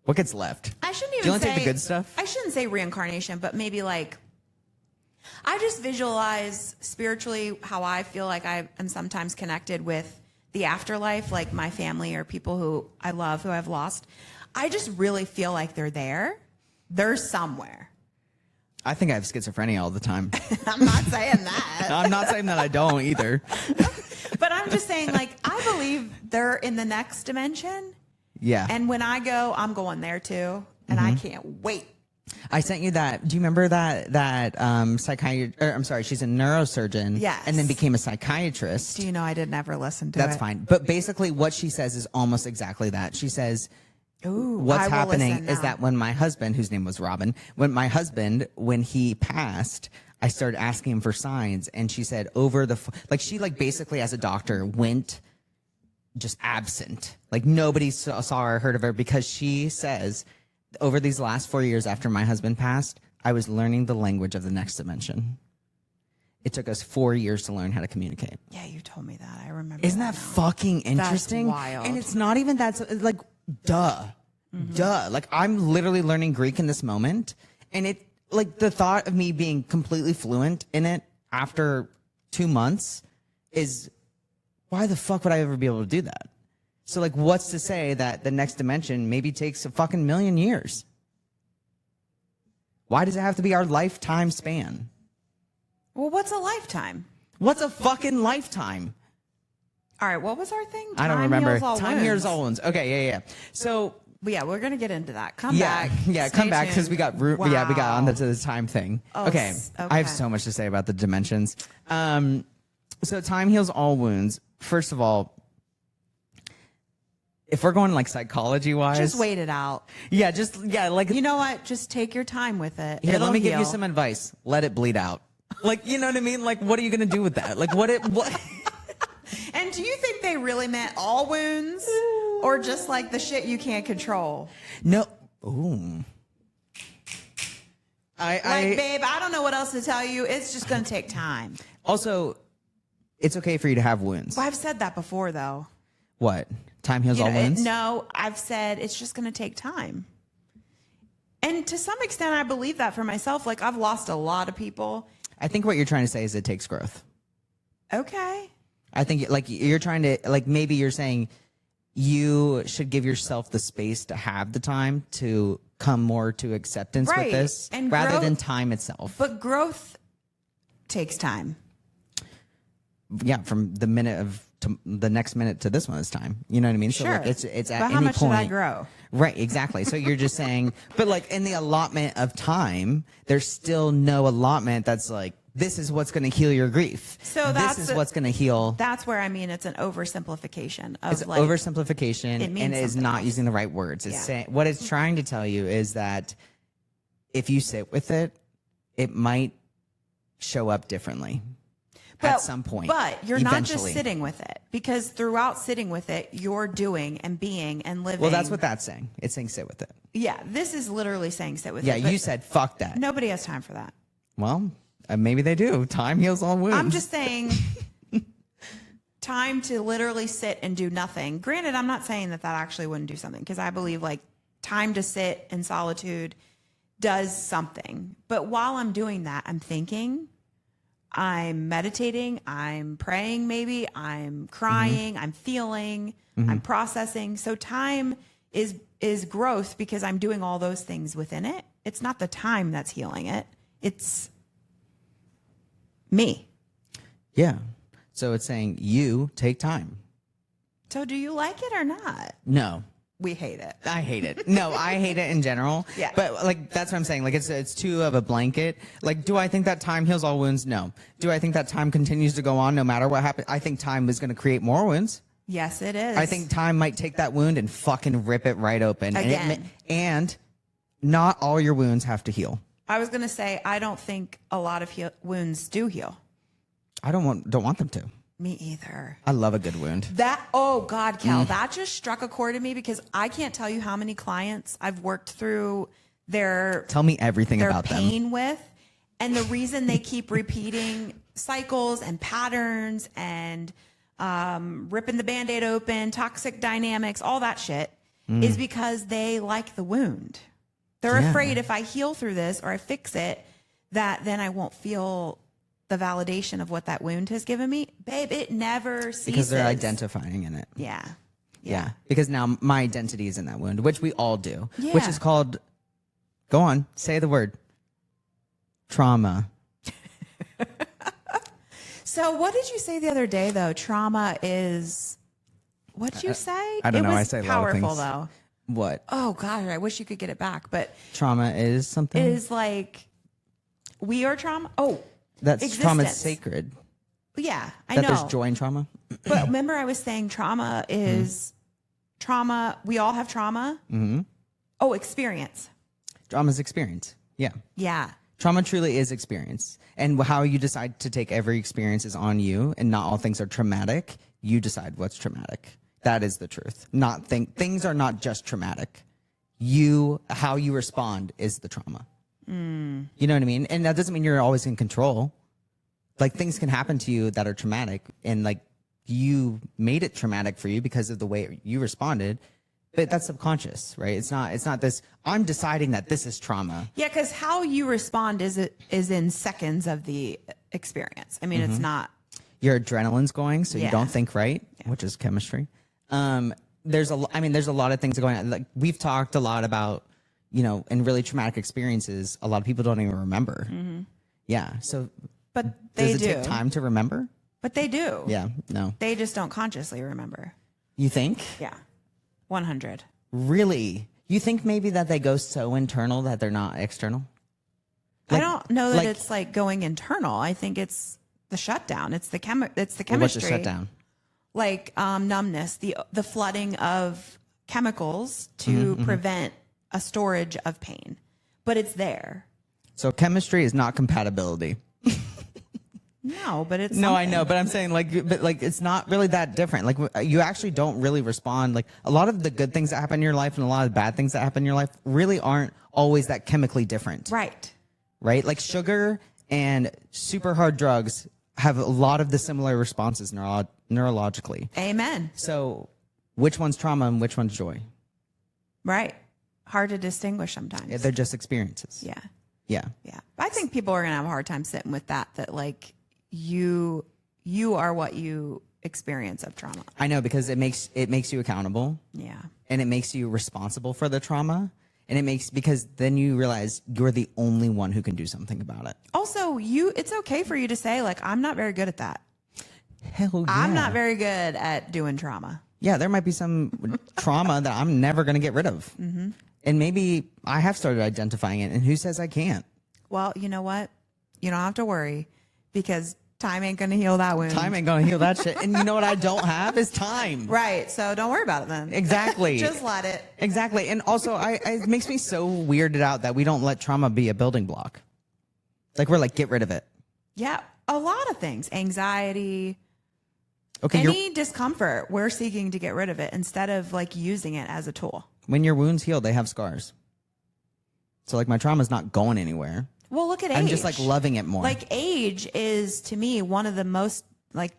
What gets left? I shouldn't Do even you only say take the good stuff? I shouldn't say reincarnation, but maybe like I just visualize spiritually how I feel like I am sometimes connected with the afterlife, like my family or people who I love who I've lost. I just really feel like they're there. They're somewhere. I think I have schizophrenia all the time. I'm not saying that. I'm not saying that I don't either. But I'm just saying, like, I believe they're in the next dimension. Yeah. And when I go, I'm going there too. And I can't wait. I sent you that. Do you remember that psychiatrist? I'm sorry, she's a neurosurgeon. Yes. And then became a psychiatrist. Do you know I did never listen to it? That's fine. But basically, what she says is almost exactly that. She says, Ooh, what's I will happening listen is now. that when my husband, whose name was Robin, when he passed, I started asking him for signs, and she said she basically as a doctor went just absent. Like nobody saw or heard of her because she says over these last 4 years after my husband passed, I was learning the language of the next dimension. It took us 4 years to learn how to communicate. Yeah, you told me that. I remember. Isn't that now. fucking interesting? wild. And it's not even that, like, duh. Like, I'm literally learning Greek in this moment. And it, like, the thought of me being completely fluent in it after 2 months is, why the fuck would I ever be able to do that? So, like, what's to say that the next dimension maybe takes a fucking million years? Why does it have to be our lifetime span? Well, what's a lifetime? What's a fucking lifetime? All right, what was our thing? I don't Time remember. heals all Time wounds. heals all wounds. Okay, yeah. So, But yeah, we're gonna get into that. Come back. Yeah, Stay come back because tuned. we got we got Wow. on to the time thing. Oh, Okay. I have okay. so much to say about the dimensions. So time heals all wounds. First of all, if we're going like psychology wise, Just wait it out. like You know what? Just take your time with it. here, It'll let me give you heal. some advice. Let it bleed out. Like, you know what I mean? Like, what are you gonna do with that? Like, what? And do you think they really meant all wounds, or just like the shit you can't control? No. Ooh. Babe, I don't know what else to tell you. It's just gonna take time. Also, it's okay for you to have wounds. Well, I've said that before, though. What? Time heals all You know, wounds? no, I've said it's just going to take time. And to some extent, I believe that for myself. Like, I've lost a lot of people. I think what you're trying to say is it takes growth. Okay. I think like you're trying to like maybe you're saying you should give yourself the space to have the time to come more to acceptance Right. with this And rather growth- than time itself. But growth takes time. Yeah, from the minute of to the next minute to this one is time. You know what I mean? So Sure. like it's at But any how much point. should I grow? Right, exactly. So you're just saying, but like in the allotment of time, there's still no allotment that's like, this is what's going to heal your grief. So this is what's going to heal. That's where I mean it's an oversimplification of It's like oversimplification, it means and it is something not else. using the right words. It's Yeah. saying, what it's trying to tell you is that if you sit with it, it might show up differently at some point. But you're not just eventually. sitting with it, because throughout sitting with it, you're doing and being and living. Well, that's what that's saying. It's saying sit with it. Yeah, this is literally saying sit with Yeah, it. but you said fuck that. nobody has time for that. Well, maybe they do. Time heals all wounds. I'm just saying time to literally sit and do nothing. Granted, I'm not saying that actually wouldn't do something, because I believe like time to sit in solitude does something. But while I'm doing that, I'm thinking, I'm meditating, I'm praying, maybe I'm crying, I'm feeling, I'm processing. So time is growth, because I'm doing all those things within it. It's not the time that's healing it. It's me. Yeah. So it's saying you take time. So do you like it or not? No. We hate it. I hate it. No, I hate it in general. Yeah. But like that's what I'm saying. Like it's too of a blanket. Like, do I think that time heals all wounds? No. Do I think that time continues to go on no matter what happens? I think time is going to create more wounds. Yes, it is. I think time might take that wound and fucking rip it right open. Again. And not all your wounds have to heal. I was going to say, I don't think a lot of wounds do heal. I don't want them to. Me either. I love a good wound. Oh God, Cal, that just struck a chord in me, because I can't tell you how many clients I've worked through their Tell me everything about them. pain with, and the reason they keep repeating cycles and patterns and ripping the Band-Aid open, toxic dynamics, all that shit, is because they like the wound. They're Yeah. afraid if I heal through this or I fix it, that then I won't feel the validation of what that wound has given me. Babe, it never ceases. Because they're identifying in it. Yeah. Yeah. Because now my identity is in that wound, which we all do. Yeah. Which is called, go on, say the word. Trauma. So what did you say the other day, though? Trauma is, what'd you say? I don't know. It I was say a lot of powerful, things. though. What? Oh, God, I wish you could get it back. But Trauma is something? it is like, we are trauma. Oh, That's trauma is existence. sacred. Yeah, I That know. there's joy in trauma. But remember, I was saying trauma is trauma. We all have trauma. Mm-hmm. Oh, experience. Trauma is experience. Yeah. Yeah. Trauma truly is experience. And how you decide to take every experience is on you, and not all things are traumatic. You decide what's traumatic. That is the truth. Things are not just traumatic. How you respond is the trauma. You know what I mean? And that doesn't mean you're always in control. Like things can happen to you that are traumatic, and like you made it traumatic for you because of the way you responded. But that's subconscious, right? It's not this, I'm deciding that this is trauma. Yeah, because how you respond is in seconds of the experience. I mean, it's not. Your adrenaline's going, so Yeah. you don't think right, which is chemistry. There's a lot of things going on. Like we've talked a lot about, in really traumatic experiences, a lot of people don't even remember. Yeah. So But they does it do. take time to remember? But they do. Yeah. No. They just don't consciously remember. You think? Yeah. 100. Really? You think maybe that they go so internal that they're not external? I don't know that like- it's like going internal. I think it's the shutdown. It's the it's the Well, what's chemistry. the shutdown? Like numbness, the flooding of chemicals to prevent a storage of pain. But it's there. So chemistry is not compatibility. No, but it's No, I something. know, but I'm saying but it's not really that different. Like you actually don't really respond. Like a lot of the good things that happen in your life and a lot of the bad things that happen in your life really aren't always that chemically different. Right. Right? Like sugar and super hard drugs have a lot of the similar responses neurologically. Amen. So which one's trauma and which one's joy? Right. Hard to distinguish sometimes. Yeah, they're just experiences. Yeah. Yeah. Yeah. I think people are going to have a hard time sitting with that like you are what you experience of trauma. I know, because it makes you accountable. Yeah. And it makes you responsible for the trauma. And because then you realize you're the only one who can do something about it. Also, it's okay for you to say like, I'm not very good at that. hell yeah. I'm not very good at doing trauma. Yeah, there might be some trauma that I'm never going to get rid of. Mm-hmm. And maybe I have started identifying it, and who says I can't? Well, you know what? You don't have to worry because time ain't going to heal that wound. Time ain't going to heal that shit. And you know what I don't have is time. Right. So don't worry about it then. Exactly. Just let it. Exactly. And also, it makes me so weirded out that we don't let trauma be a building block. Like, we're like, get rid of it. Yeah. A lot of things. Anxiety. Okay. Any discomfort, we're seeking to get rid of it instead of like using it as a tool. When your wounds heal, they have scars. So like my trauma's not going anywhere. Well, look at age. I'm just like loving it more. Like age is to me one of the most like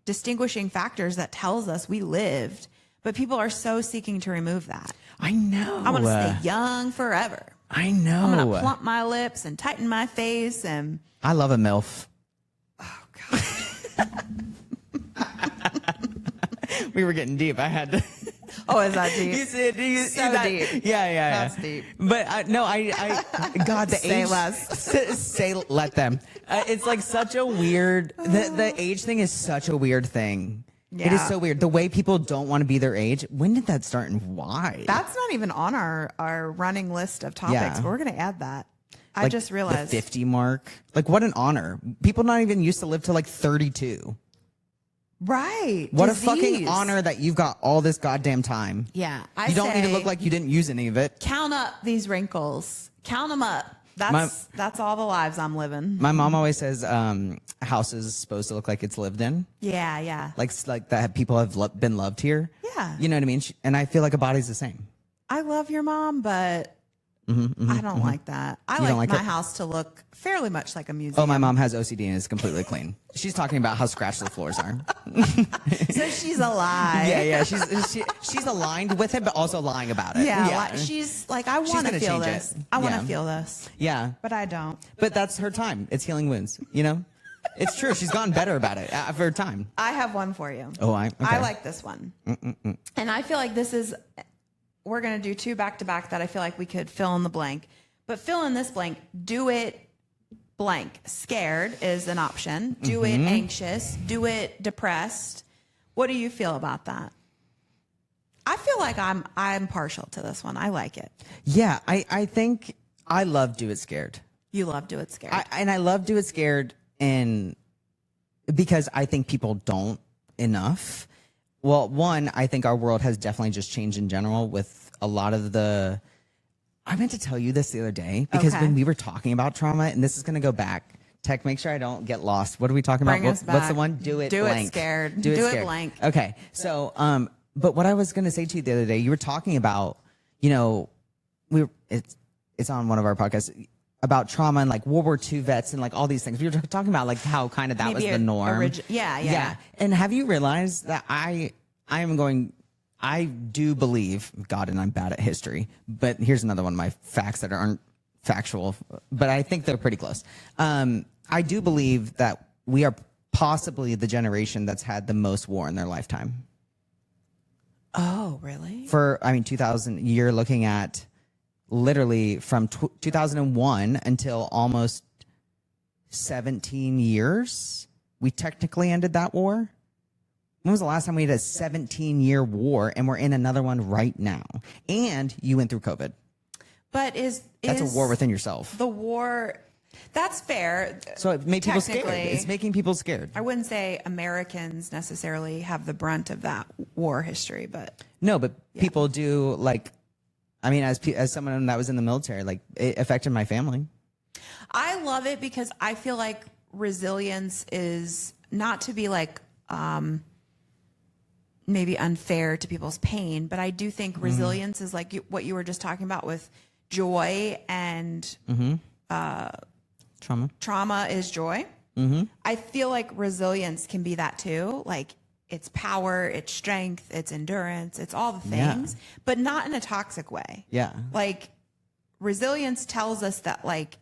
distinguishing factors that tells us we lived, but people are so seeking to remove that. I know. I want to stay young forever. I know. I'm going to plump my lips and tighten my face and I love a MILF. oh god. We were getting deep. I had to. Oh, is that deep? You said So deep. Yeah. That's deep. But no, God, the Say age. less. Say let them. It's like such a weird. The age thing is such a weird thing. It is Yeah. so weird. The way people don't want to be their age. When did that start and why? That's not even on our running list of topics. Yeah. But we're going to add that. I Like, just realized. the 50 mark. Like what an honor. People not even used to live to like 32. Right. What Disease. a fucking honor that you've got all this goddamn time. Yeah. You don't need to look like you didn't use any of it. count up these wrinkles. Count them up. That's all the lives I'm living. My mom always says a house is supposed to look like it's lived in. Yeah, yeah. Like that people have been loved here. Yeah. You know what I mean? And I feel like a body's the same. I love your mom, but I don't like that. I don't like like my it? house to look fairly much like a museum. Oh, my mom has OCD and is completely clean. She's talking about how scratched the floors are. So she's a lie. Yeah. She's aligned with it, but also lying about it. Yeah. She's like, I want to gonna feel change this. it. I want to Yeah. feel this. Yeah. But I don't. But that's her time. It's healing wounds, you know? It's true. She's gotten better about it for her time. I have one for you. Oh, okay. I like this one. And I feel like this is, we're going to do two back to back that I feel like we could fill in the blank. But fill in this blank, do it blank. Scared is an option. Do it anxious. Do it depressed. What do you feel about that? I feel like I'm partial to this one. I like it. Yeah, I think I love Do It Scared. You love do it scared. I love Do It Scared because I think people don't enough. Well, one, I think our world has definitely just changed in general with a lot of the... I meant to tell you this the other day because Okay. when we were talking about trauma, and this is going to go back. Tech, make sure I don't get lost. What are we talking Bring about? us What's the back. one? Do it Do it blank. scared. Do it Do it scared. blank. Okay. So, but what I was going to say to you the other day, you were talking about, you know, it's on one of our podcasts about trauma and like World War II vets and like all these things. We were talking about like how kind of that was the norm. Yeah. And have you realized that I do believe, God, and I'm bad at history, but here's another one of my facts that aren't factual, but I think they're pretty close. I do believe that we are possibly the generation that's had the most war in their lifetime. Oh, really? 2000, you're looking at literally from 2001 until almost 17 years. We technically ended that war. When was the last time we had a 17-year war and we're in another one right now? And you went through COVID. But That's a war within yourself. The war, that's fair. So it made people scared. Technically, It's making people scared. I wouldn't say Americans necessarily have the brunt of that war history, but No, but people do like, I mean, as someone that was in the military, like it affected my family. I love it because I feel like resilience is not to be like maybe unfair to people's pain, but I do think resilience is like what you were just talking about with joy and trauma is joy. I feel like resilience can be that too. Like it's power, it's strength, it's endurance, it's all the things, but not in a toxic way. Yeah. Like resilience tells us that like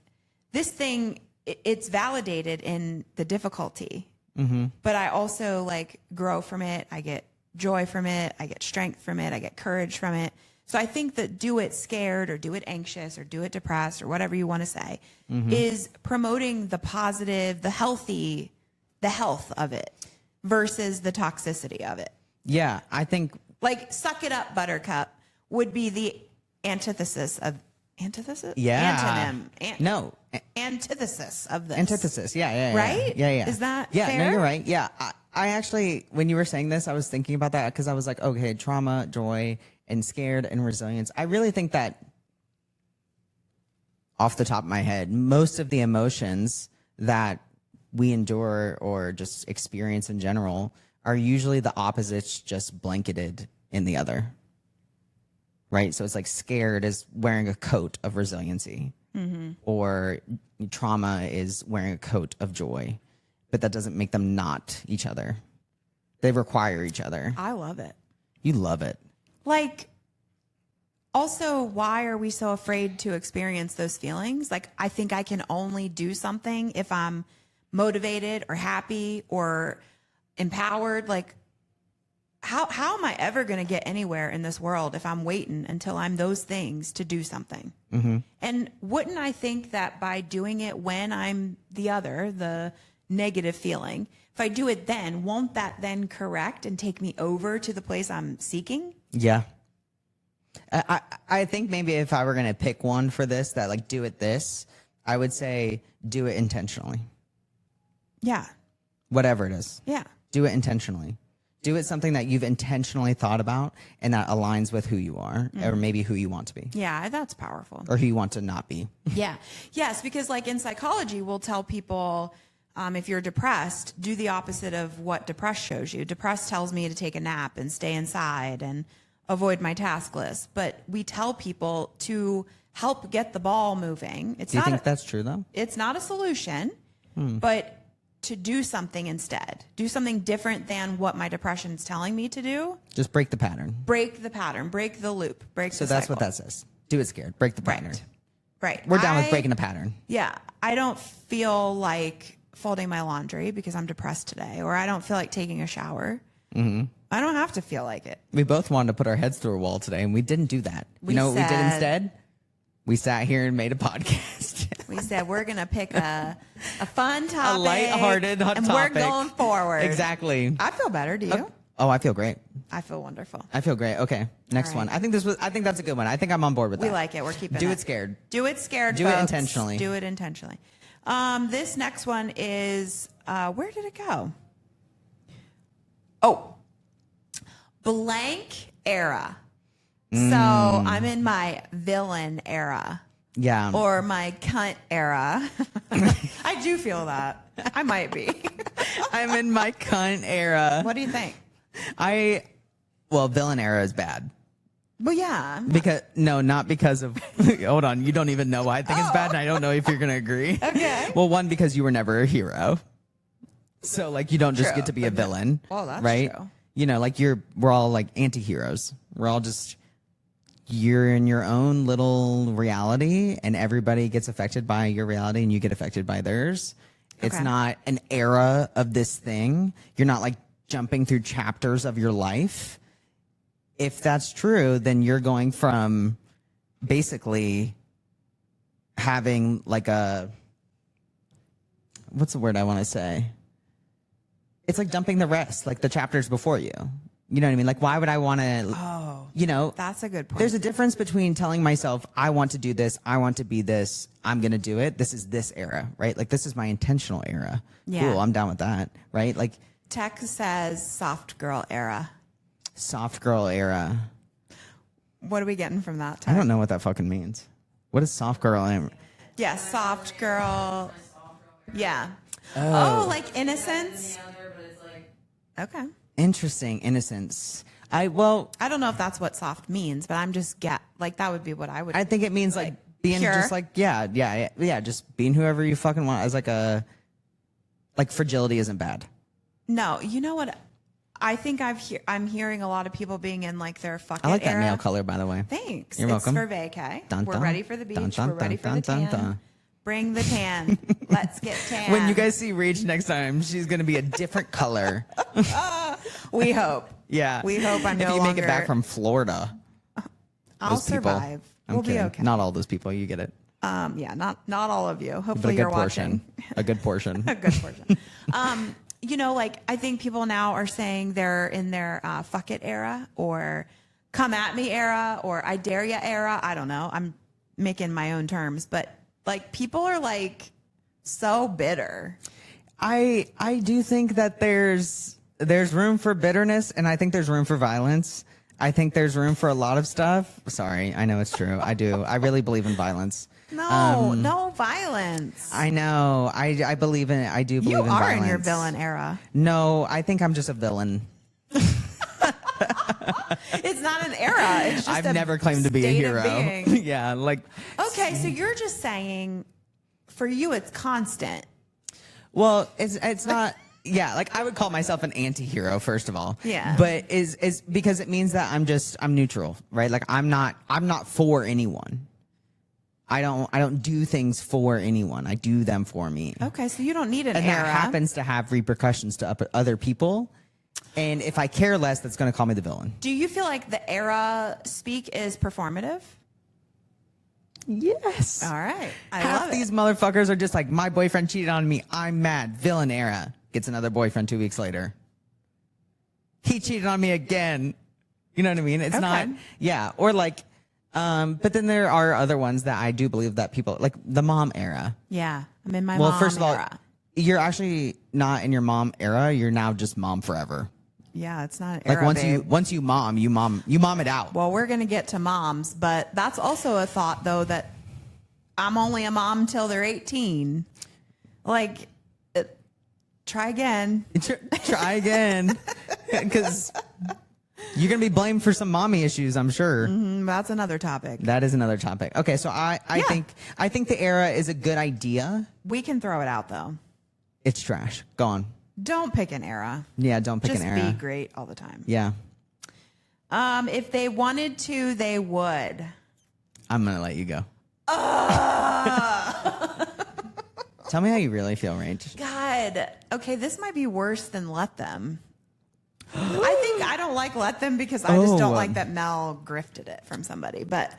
this thing, it's validated in the difficulty, but I also like grow from it. I get joy from it. I get strength from it. I get courage from it. So I think that do it scared or do it anxious or do it depressed or whatever you want to say is promoting the positive, the healthy, the health of it. versus the toxicity of it. Yeah, I think Like suck it up, buttercup would be the antithesis of antithesis? Yeah. Antonym. No. Antithesis of this. Antithesis. Yeah. Right? Yeah. Is that Yeah, fair? no, you're right. Yeah. I actually, when you were saying this, I was thinking about that because I was like, okay, trauma, joy, and scared and resilience. I really think that off the top of my head, most of the emotions that we endure or just experience in general are usually the opposites just blanketed in the other. Right? So it's like scared is wearing a coat of resiliency, or trauma is wearing a coat of joy, but that doesn't make them not each other. They require each other. I love it. You love it. Like, also, why are we so afraid to experience those feelings? Like, I think I can only do something if I'm motivated or happy or empowered. Like, how am I ever going to get anywhere in this world if I'm waiting until I'm those things to do something? And wouldn't I think that by doing it when I'm the other, the negative feeling, if I do it then, won't that then correct and take me over to the place I'm seeking? Yeah. I think maybe if I were going to pick one for this, that like do it this, I would say do it intentionally. Yeah. Whatever it is. Yeah. Do it intentionally. Do it something that you've intentionally thought about and that aligns with who you are or maybe who you want to be Yeah, that's powerful. or who you want to not be. Yeah. Yes, because like in psychology, we'll tell people if you're depressed, do the opposite of what depressed shows you. Depressed tells me to take a nap and stay inside and avoid my task list. But we tell people to help get the ball moving. It's Do you not think that's true though? it's not a solution, but to do something instead. Do something different than what my depression's telling me to do. Just break the pattern. Break the pattern, break the loop, break So the that's cycle. what that says. Do it scared. Break the pattern. Right. We're down with breaking the pattern. Yeah. I don't feel like folding my laundry because I'm depressed today, or I don't feel like taking a shower. I don't have to feel like it. We both wanted to put our heads through a wall today, and we didn't do that. We you know what we did said- instead? We sat here and made a podcast. We said we're going to pick a fun topic. A lighthearted hot and topic. we're going forward. Exactly. I feel better. Do you? Oh, I feel great. I feel wonderful. I feel great. Okay, next All right. one. I think that's a good one. I think I'm on board with that. We like it. We're keeping Do it. it scared. Do it scared, Do it folks. intentionally. Do it intentionally. This next one is, where did it go? Oh, blank era. So I'm in my villain era. Yeah. Or my cunt era. I do feel that. I might be. I'm in my cunt era. What do you think? Well, villain era is bad. Well, yeah. Not because of, hold on, you don't even know why I think it's bad, and I don't know if you're going to agree. Okay. Well, one, because you were never a hero. So, like, you don't just True, get to be a villain. Well, that's right? true. You know, like, we're all, like, anti-heroes. We're all just, you're in your own little reality, and everybody gets affected by your reality, and you get affected by theirs. It's Okay. not an era of this thing. You're not, like, jumping through chapters of your life. If that's true, then you're going from basically having like what's the word I want to say? It's like dumping the rest, like the chapters before you. You know what I mean? Like, why would I want to, That's a good point. there's a difference between telling myself, I want to do this, I want to be this, I'm going to do it. This is this era, right? Like, this is my intentional era. Yeah. Cool, I'm down with that, right? Like, Tech says soft girl era. soft girl era. What are we getting from that? I Tech? don't know what that fucking means. What is soft girl era? Yeah, soft girl. Yeah. Oh, like innocence. But it's like, Okay. Interesting. Innocence. I I don't know if that's what soft means, but I'm just like that would be what I would. think it means like being pure. just like, yeah, just being whoever you fucking want as like fragility isn't bad. No, you know what? I think I'm hearing a lot of people being in like their fuck I like it that era. nail color, by the way. Thanks. You're welcome. It's for vacay. Dun, We're dun. ready for the beach. Dun, dun, We're ready dun, for the dun, tan. dun, dun. Bring the tan. Let's get tan. When you guys see Rach next time, she's gonna be a different color. we hope. Yeah. We hope I'm if no you make it back longer- from Florida. I'll those people. survive. I'm We'll kidding. be okay. Not all those people. You get it. Yeah, not all of you. But Hopefully a you're good portion. watching. A good portion. A good portion. you know, like I think people now are saying they're in their fuck it era or come at me era or I dare ya era. I don't know. I'm making my own terms, but like people are like so bitter. I do think that there's room for bitterness, and I think there's room for violence. I think there's room for a lot of stuff. Sorry, I know it's true. I do. I really believe in violence. No violence. I know. I believe in it. I do believe in violence. You are in your villain era. No, I think I'm just a villain. It's not an era. It's just I've never claimed to be a hero. Yeah, like. Okay, so you're just saying, for you, it's constant. Well, it's not. Yeah, like I would call myself an anti-hero first of all. Yeah. But is because it means that I'm neutral, right? Like I'm not for anyone. I don't do things for anyone. I do them for me. Okay, so you don't need an and era. And that happens to have repercussions to other people. And if I care less, that's going to call me the villain. Do you feel like the era speak is performative? Yes. All right. Half these motherfuckers are just like, my boyfriend cheated on me. I'm mad. Villain era. Gets another boyfriend 2 weeks later. He cheated on me again. You know what I mean? It's not. Yeah. Or like, but then there are other ones that I do believe that people like the mom era. Yeah. I'm in my mom era. Well, first of all, you're actually not in your mom era. You're now just mom forever. Yeah, it's not an era, like once you mom it out. Well, we're gonna get to moms, but that's also a thought though that I'm only a mom till they're 18. Like, try again. Try again, because you're gonna be blamed for some mommy issues, I'm sure. That's another topic. That is another topic. Okay, so I think the era is a good idea. We can throw it out though. It's trash. Go on. Don't pick an era. Yeah, don't pick an era. Just be great all the time. Yeah. If they wanted to, they would. I'm gonna let you go. Tell me how you really feel, Rach. God. Okay, this might be worse than let them. I think I don't like let them because I just don't like that Mel grifted it from somebody. But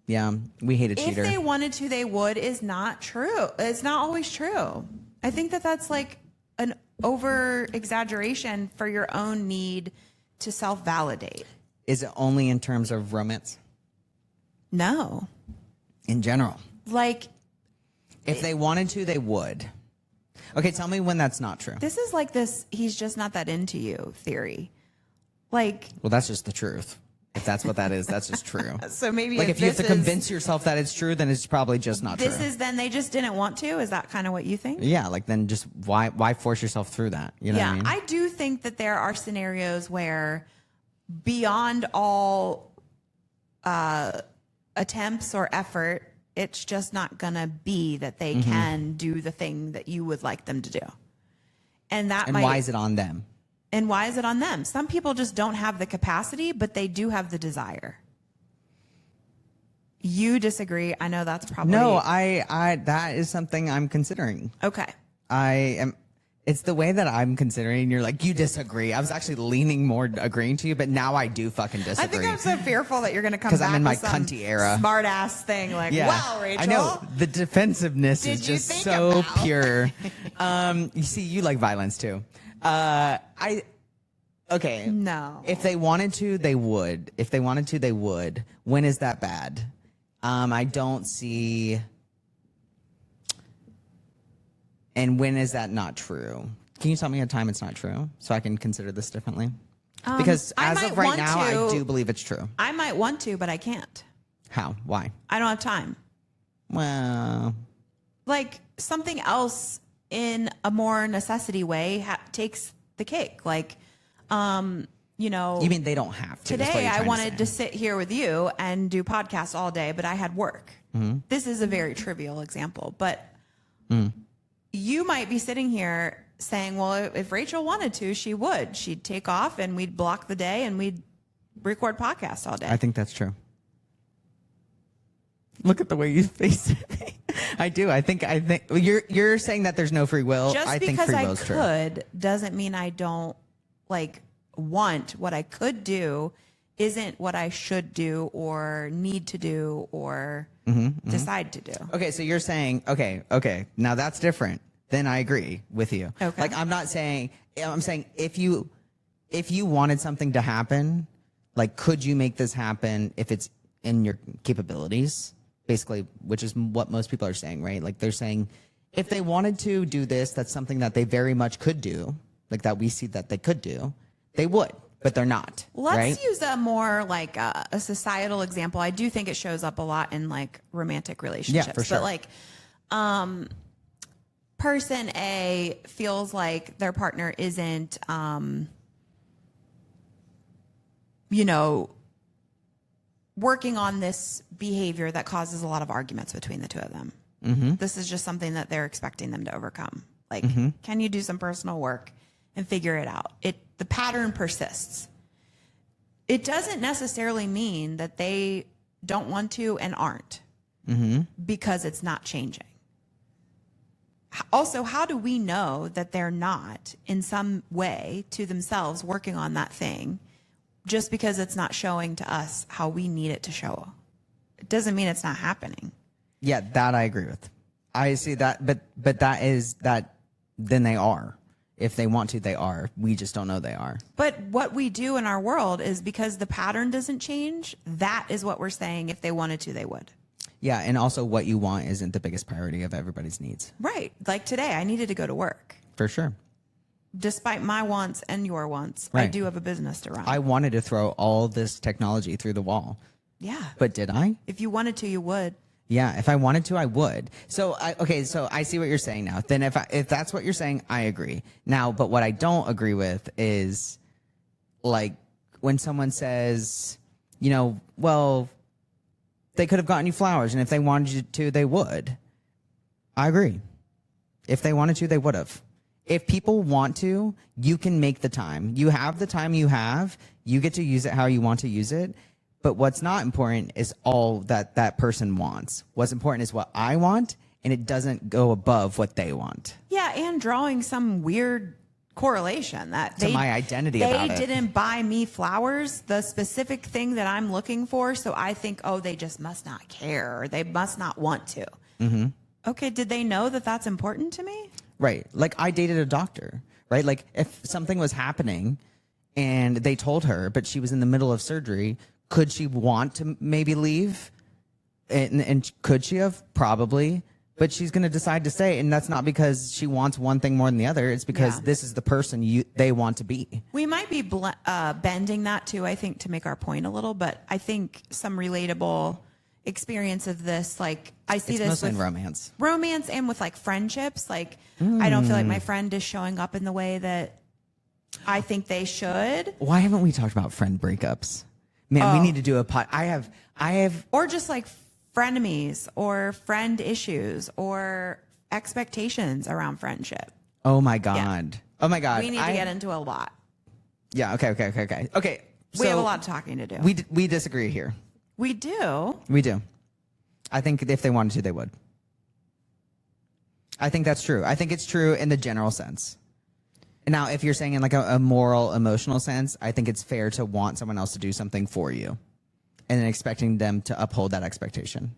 yeah, we hate a cheater. If they wanted to, they would is not true. It's not always true. I think that's like an over exaggeration for your own need to self-validate. Is it only in terms of romance? No. In general. Like, if they wanted to, they would. Okay, tell me when that's not true. This is like this he's just not that into you theory. Like, well, that's just the truth. If that's what that is, that's just true. So maybe like if you have to convince yourself that it's true, then it's probably just not true. This is then they just didn't want to. Is that kind of what you think? Yeah, like then just why force yourself through that? You know what I mean? I do think that there are scenarios where beyond all attempts or effort, it's just not gonna be that they can do the thing that you would like them to do. And why is it on them? And why is it on them? Some people just don't have the capacity, but they do have the desire. You disagree. I know that's probably... No, I that is something I'm considering. Okay. It's the way that I'm considering. You're like, you disagree. I was actually leaning more agreeing to you, but now I do fucking disagree. I think I'm so fearful that you're going to come back because I'm in my with some cunty era. Smart ass thing like, wow, Rachel. I know. The defensiveness is just so pure. You see, you like violence too. Okay. No. If they wanted to, they would. If they wanted to, they would. When is that bad? I don't see. And when is that not true? Can you tell me a time it's not true so I can consider this differently? Because as of right now, I do believe it's true. I might want to, but I can't. How? Why? I don't have time. Well, like something else in a more necessity way takes the cake. Like, you know. You mean they don't have to? Today, I wanted to sit here with you and do podcasts all day, but I had work. This is a very trivial example, but you might be sitting here saying, well, if Rachel wanted to, she would. She'd take off and we'd block the day and we'd record podcasts all day. I think that's true. Look at the way you face it. I do. I think you're saying that there's no free will. Just I think because free I will's could doesn't mean I don't like want. What I could do isn't what I should do or need to do or decide to do. Okay, so you're saying, okay, now that's different. then I agree with you. Okay. Like I'm saying if you wanted something to happen, like could you make this happen if it's in your capabilities? Basically, which is what most people are saying, right? Like they're saying if they wanted to do this, that's something that they very much could do, like that we see that they could do, they would, but they're not. Let's right? use a more like a societal example. I do think it shows up a lot in like romantic relationships. Yeah, for sure. But like, person A feels like their partner isn't, you know, working on this behavior that causes a lot of arguments between the two of them. Mm-hmm. This is just something that they're expecting them to overcome. Like, can you do some personal work and figure it out? The pattern persists. It doesn't necessarily mean that they don't want to and aren't, because it's not changing. Also, how do we know that they're not in some way to themselves working on that thing just because it's not showing to us how we need it to show? It doesn't mean it's not happening. Yeah, that I agree with. I see that, but that is that. Then they are. If they want to, they are. We just don't know they are. But what we do in our world is because the pattern doesn't change. That is what we're saying. If they wanted to, they would. Yeah, and also what you want isn't the biggest priority of everybody's needs. Right. Like today, I needed to go to work. For sure. Despite my wants and your wants, I Right. do have a business to run. I wanted to throw all this technology through the wall. Yeah. But did I? If you wanted to, you would. Yeah, if I wanted to, I would. So, so I see what you're saying now. Then if that's what you're saying, I agree. Now, but what I don't agree with is, like, when someone says, you know, well, they could have gotten you flowers, and if they wanted you to, they would. I agree. If they wanted to, they would have. If people want to, you can make the time. You have the time you have. You get to use it how you want to use it. But what's not important is all that person wants. What's important is what I want, and it doesn't go above what they want. Yeah, and drawing some weird correlation that To my identity about it. They didn't buy me flowers, the specific thing that I'm looking for, so I think, oh, they just must not care, or they must not want to. Mm-hmm. Okay, did they know that that's important to me? Right. Like, I dated a doctor, right? Like, if something was happening and they told her, but she was in the middle of surgery, could she want to maybe leave? And could she have? Probably. But she's going to decide to stay. And that's not because she wants one thing more than the other. It's because this is the person they want to be. We might be bending that too, I think, to make our point a little. But I think some relatable experience of this, like I see It's this mostly with in romance. Romance and with like friendships. Like I don't feel like my friend is showing up in the way that I think they should. Why haven't we talked about friend breakups? Man, we need to do a pod. I have. Or just like frenemies or friend issues or expectations around friendship. Oh my God. Yeah. Oh my God. We need to get into a lot. Yeah. Okay. We have a lot of talking to do. We disagree here. We do. We do. I think if they wanted to, they would. I think that's true. I think it's true in the general sense. Now, if you're saying in like a moral, emotional sense, I think it's fair to want someone else to do something for you and then expecting them to uphold that expectation.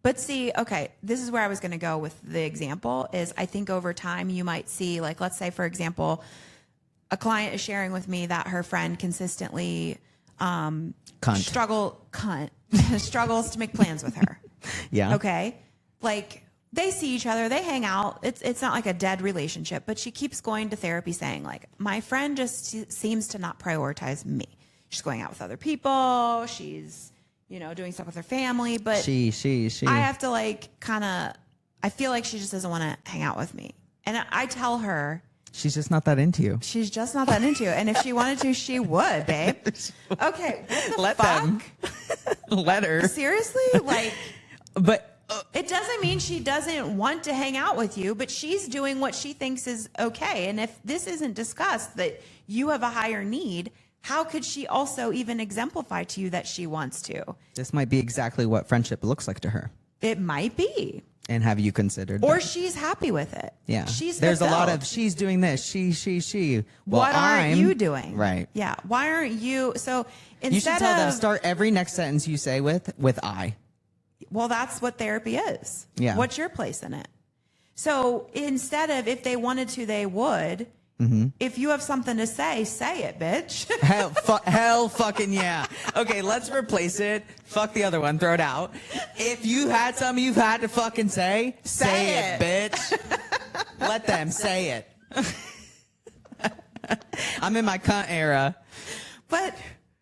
But see, okay, this is where I was going to go with the example is I think over time you might see, like, let's say, for example, a client is sharing with me that her friend consistently struggles to make plans with her. Yeah. Okay. Like, they see each other, they hang out. It's not like a dead relationship, but she keeps going to therapy saying, like, my friend just seems to not prioritize me. She's going out with other people. She's, you know, doing stuff with her family. But she. I have to like I feel like she just doesn't want to hang out with me. And I tell her. She's just not that into you. She's just not that into you. And if she wanted to, she would, babe. Okay. What the fuck? Let her. Seriously? Like. But. It doesn't mean she doesn't want to hang out with you, but she's doing what she thinks is okay. And if this isn't discussed, that you have a higher need, how could she also even exemplify to you that she wants to? This might be exactly what friendship looks like to her. It might be. And have you considered Or that? she's happy with it. Yeah. She's There's fulfilled. a lot of she's doing this, she. Well, what aren't you doing? Right. Yeah. Why aren't you? So instead You should tell of them, start every next sentence you say with I. Well, that's what therapy is. Yeah. What's your place in it? So instead of if they wanted to, they would. If you have something to say it, bitch. Hell fucking yeah. Okay, let's replace it. Fuck the other one. Throw it out. If you had something you've had to fucking say it, bitch. Let them say it. I'm in my cunt era. But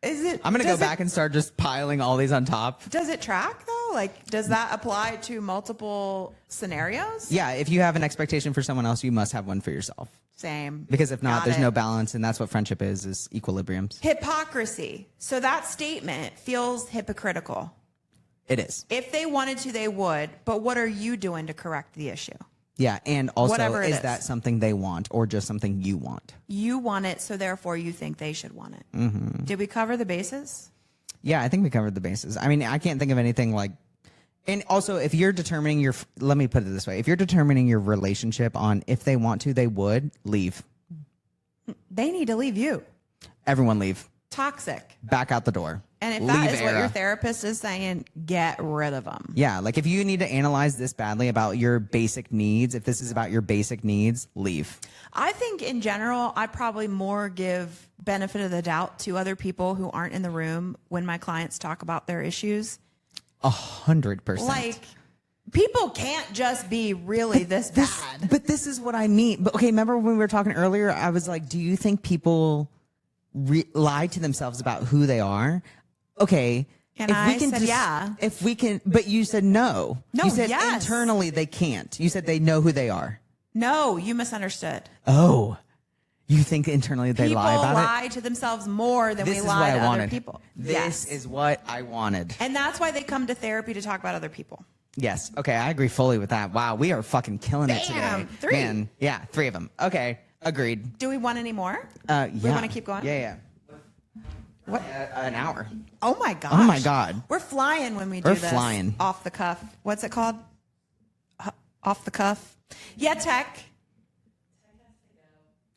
is it? I'm going to go back and start just piling all these on top. Does it track though? Like, does that apply to multiple scenarios? Yeah, if you have an expectation for someone else, you must have one for yourself. Same. Because if not, Got there's it. no balance, and that's what friendship is equilibriums. Hypocrisy. So that statement feels hypocritical. It is. If they wanted to, they would. But what are you doing to correct the issue? Yeah, and also, Whatever it is is. that something they want or just something you want? You want it, so therefore you think they should want it. Did we cover the bases? Yeah, I think we covered the bases. I mean, I can't think of anything like... And also, if you're determining your... Let me put it this way. If you're determining your relationship on if they want to, they would, leave. They need to leave you. Everyone leave. Toxic. Back out the door. And if Leave that is what era. your therapist is saying, get rid of them. Yeah, like if you need to analyze this badly about your basic needs, if this is about your basic needs, leave. I think in general, I probably more give benefit of the doubt to other people who aren't in the room when my clients talk about their issues. 100%. Like, people can't just be really this bad. But this is what I mean. But okay, remember when we were talking earlier, I was like, do you think people lie to themselves about who they are? Okay. And I said, yeah. If we can, but you said no. No, you said yes. internally they can't. You said they know who they are. No, you misunderstood. Oh. You think internally they People lie about lie to themselves more than This we is lie what to I other wanted. people. This Yes. is what I wanted. And that's why they come to therapy to talk about other people. Yes. Okay, I agree fully with that. Wow, we are fucking killing it Damn, today. 3. Man, yeah, 3 of them. Okay, agreed. Do we want any more? Yeah. We want to keep going? Yeah. What? An hour. Oh my gosh. Oh my God. We're flying when we do We're this. flying. Off the cuff. What's it called? Off the cuff. Yeah, Tech.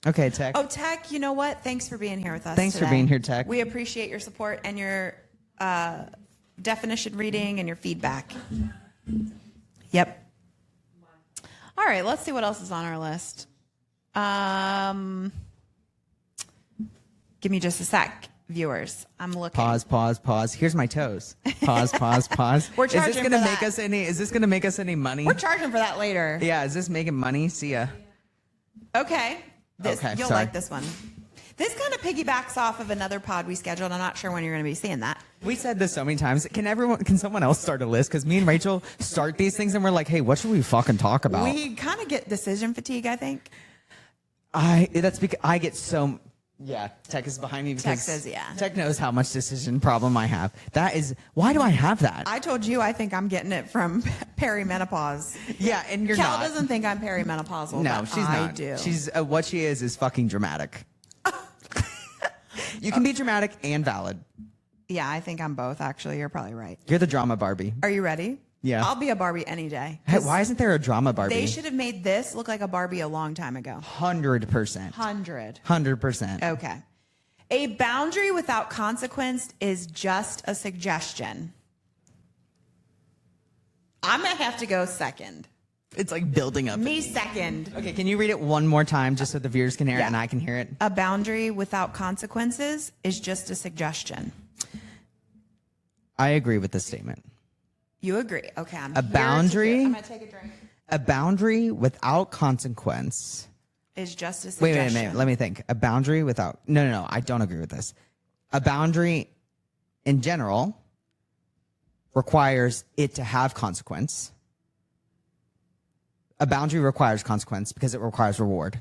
Okay, Tech. Oh, Tech, you know what? Thanks for being here with us Thanks for today. being here, Tech. We appreciate your support and your definition reading and your feedback. Yep. All right, let's see what else is on our list. Give me just a sec, viewers. I'm looking. Pause. Here's my toes. Pause. We're Is charging this gonna for make that. us any? Is this gonna make us any money? We're charging for that later. Yeah. Is this making money? See ya. Okay. Okay, You'll sorry. like this one. This kind of piggybacks off of another pod we scheduled. I'm not sure when you're going to be seeing that. We said this so many times. Can someone else start a list? Because me and Rachel start these things and we're like, hey, what should we fucking talk about? We kind of get decision fatigue, I think. That's because I get so. Yeah, Tech is behind me because Tech says, yeah. Tech knows how much decision problem I have. That is why do I have that? I told you I think I'm getting it from perimenopause. Yeah, and you're Cal not. doesn't think I'm perimenopausal. No, but she's I not. do. She's what she is fucking dramatic. You can be dramatic and valid. Yeah, I think I'm both, actually. You're probably right. You're the drama Barbie. Are you ready? Yeah. I'll be a Barbie any day. Hey, why isn't there a drama Barbie? They should have made this look like a Barbie a long time ago. 100%. 100%. Okay. A boundary without consequence is just a suggestion. I'm going to have to go second. It's like building up. Me second. Okay, can you read it one more time just so the viewers can hear it Yeah. and I can hear it? A boundary without consequences is just a suggestion. I agree with this statement. You agree. Okay. I'm A boundary? I'm going to take a drink. A boundary without consequence. Is just a Wait suggestion. a minute. Let me think. A boundary without. No. I don't agree with this. A boundary in general requires it to have consequence. A boundary requires consequence because it requires reward.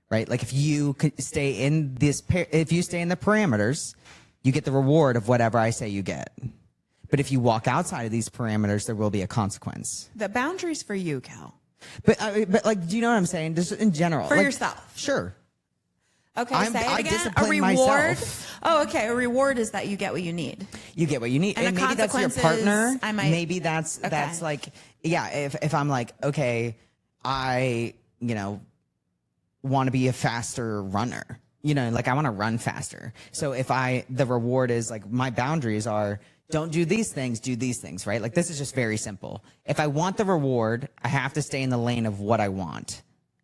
Right? Like if you stay in if you stay in the parameters, you get the reward of whatever I say you get. But if you walk outside of these parameters, there will be a consequence. The boundary's for you, Cal. But like, do you know what I'm saying? Just in general. For like, yourself. Sure. Okay, I say it again. discipline A reward. myself. Oh, okay. A reward is that you get what you need. You get what you need. And And the maybe that's your consequences, partner. I might- Maybe that's like, yeah, if I'm like, okay, I, want to be a faster runner. Like I want to run faster. So if the reward is like my boundaries are don't do these things, do these things, right? Like, this is just very simple. If I want the reward, I have to stay in the lane of what I want,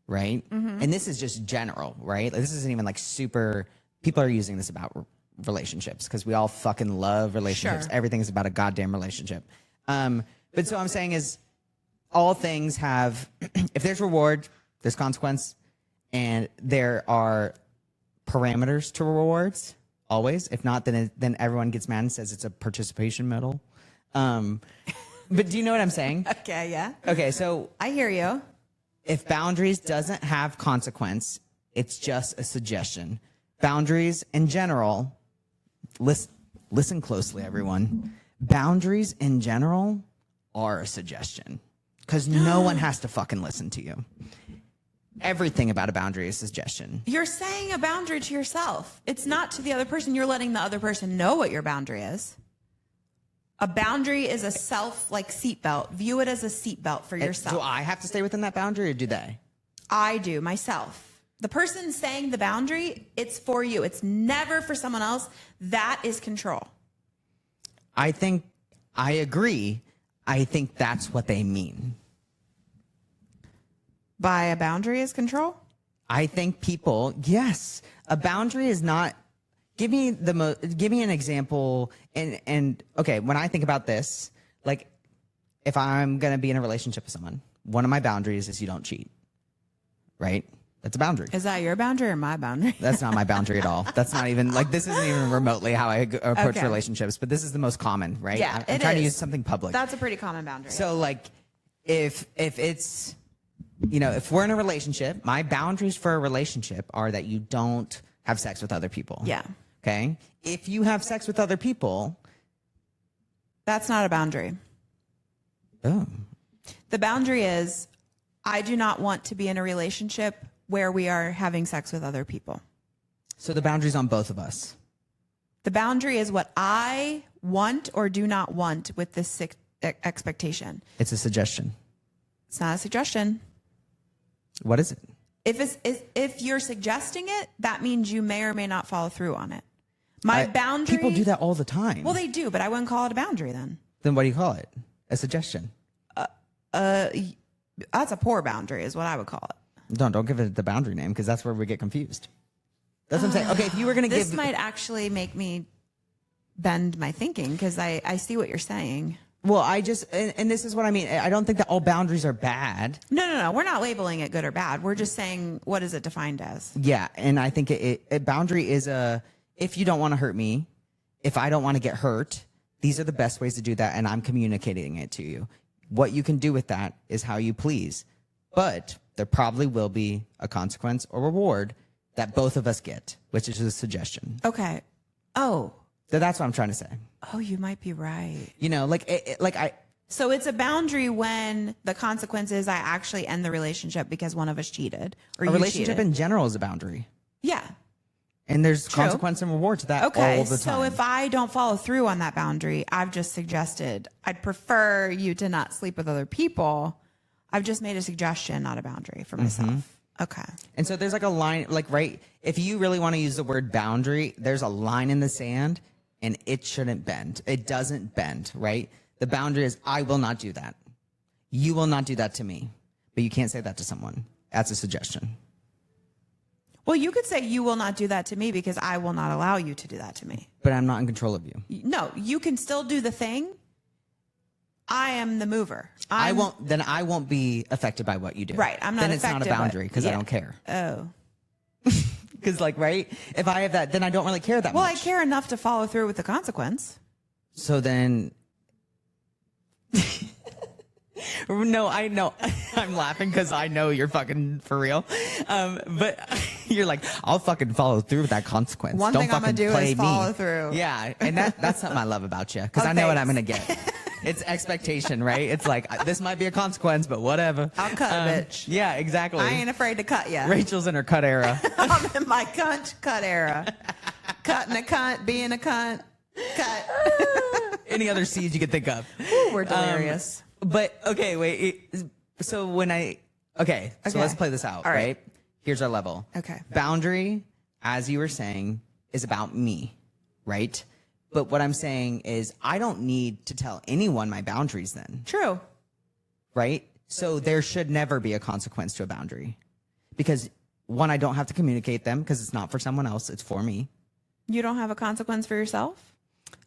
right? And this is just general, right? Like, this isn't even like super, people are using this about relationships because we all fucking love relationships. Sure. Everything is about a goddamn relationship. But so I'm saying is all things have, if there's reward, there's consequence, and there are parameters to rewards always. If not, then everyone gets mad and says it's a participation medal. But do you know what I'm saying? Okay, yeah. Okay, so I hear you. if boundaries doesn't have consequence, it's just a suggestion. Boundaries in general, listen closely, everyone. Boundaries in general are a suggestion because no one has to fucking listen to you. Everything about a boundary is a suggestion. You're saying a boundary to yourself. It's not to the other person. You're letting the other person know what your boundary is. A boundary is a like seatbelt. View it as a seatbelt for yourself. Do I have to stay within that boundary or do they? I do myself. The person saying the boundary, it's for you. It's never for someone else. That is control. I think I agree. I think that's what they mean. By a boundary is control? I think people, yes, a boundary is not. Give me an example. And okay, when I think about this, like if I'm gonna be in a relationship with someone, one of my boundaries is you don't cheat, right? That's a boundary. Is that your boundary or my boundary? That's not my boundary at all. That's not even like this isn't even remotely how I approach Okay. relationships. But this is the most common, right? Yeah, I'm it trying to is. use something public. That's a pretty common boundary. So like, if it's, you know, if we're in a relationship, my boundaries for a relationship are that you don't have sex with other people. Yeah. Okay. If you have sex with other people, That's not a boundary. oh, The boundary is I do not want to be in a relationship where we are having sex with other people. so the boundary's on both of us. The boundary is what I want or do not want with this expectation. It's a suggestion. It's not a suggestion. What is it? If you're suggesting it, that means you may or may not follow through on it. My boundary. People do that all the time. Well, they do, but I wouldn't call it a boundary then. Then what do you call it? A suggestion. That's a poor boundary, is what I would call it. Don't give it the boundary name because that's where we get confused. That's what I'm saying. Okay, if you were going to This give, might actually make me bend my thinking because I see what you're saying. well, I just and this is what I mean. I don't think that all boundaries are bad. No. We're not labeling it good or bad. We're just saying what is it defined as? Yeah, and I think a boundary is if you don't want to hurt me, if I don't want to get hurt, these are the best ways to do that, and I'm communicating it to you. What you can do with that is how you please, but there probably will be a consequence or reward that both of us get, which is a suggestion. Okay. Oh, So that's what I'm trying to say. Oh, you might be right. You know, So it's a boundary when the consequence is I actually end the relationship because one of us cheated or a you relationship cheated. in general is a boundary. Yeah. And there's True. consequence and reward to that Okay. all the time. So if I don't follow through on that boundary, I've just suggested I'd prefer you to not sleep with other people. I've just made a suggestion, not a boundary for myself. Okay. And so there's like a line, like, right, if you really want to use the word boundary, there's a line in the sand and it shouldn't bend. It doesn't bend, right? The boundary is, I will not do that. You will not do that to me. But you can't say that to someone. That's a suggestion. Well, you could say you will not do that to me because I will not allow you to do that to me. But I'm not in control of you. No, you can still do the thing. I am the mover. I won't be affected by what you do. Right. I'm not Then affected. it's not a boundary because I yeah. don't care. Oh. Because, like, right? If I have that, then I don't really care that Well, much. I care enough to follow through with the consequence. So then, no, I know. I'm laughing because I know you're fucking for real. But you're like, I'll fucking follow through with that consequence. One Don't thing I'm fucking gonna do play is me. follow through. Yeah, and that's something I love about you because Oh, I know what I'm thanks. gonna get. It's expectation, right? It's like this might be a consequence, but whatever. I'll cut a bitch. Yeah, exactly. I ain't afraid to cut you. Rachel's in her cut era. I'm in my cut era. Cutting a cunt, being a cunt, cut. Any other C's you could think of. Ooh, we're delirious. But okay, wait. So when so Okay. let's play this out, All right. right? Here's our level. Okay. Boundary, as you were saying, is about me, right? But what I'm saying is I don't need to tell anyone my boundaries then, True. right? So there should never be a consequence to a boundary because one, I don't have to communicate them because it's not for someone else. It's for me. You don't have a consequence for yourself?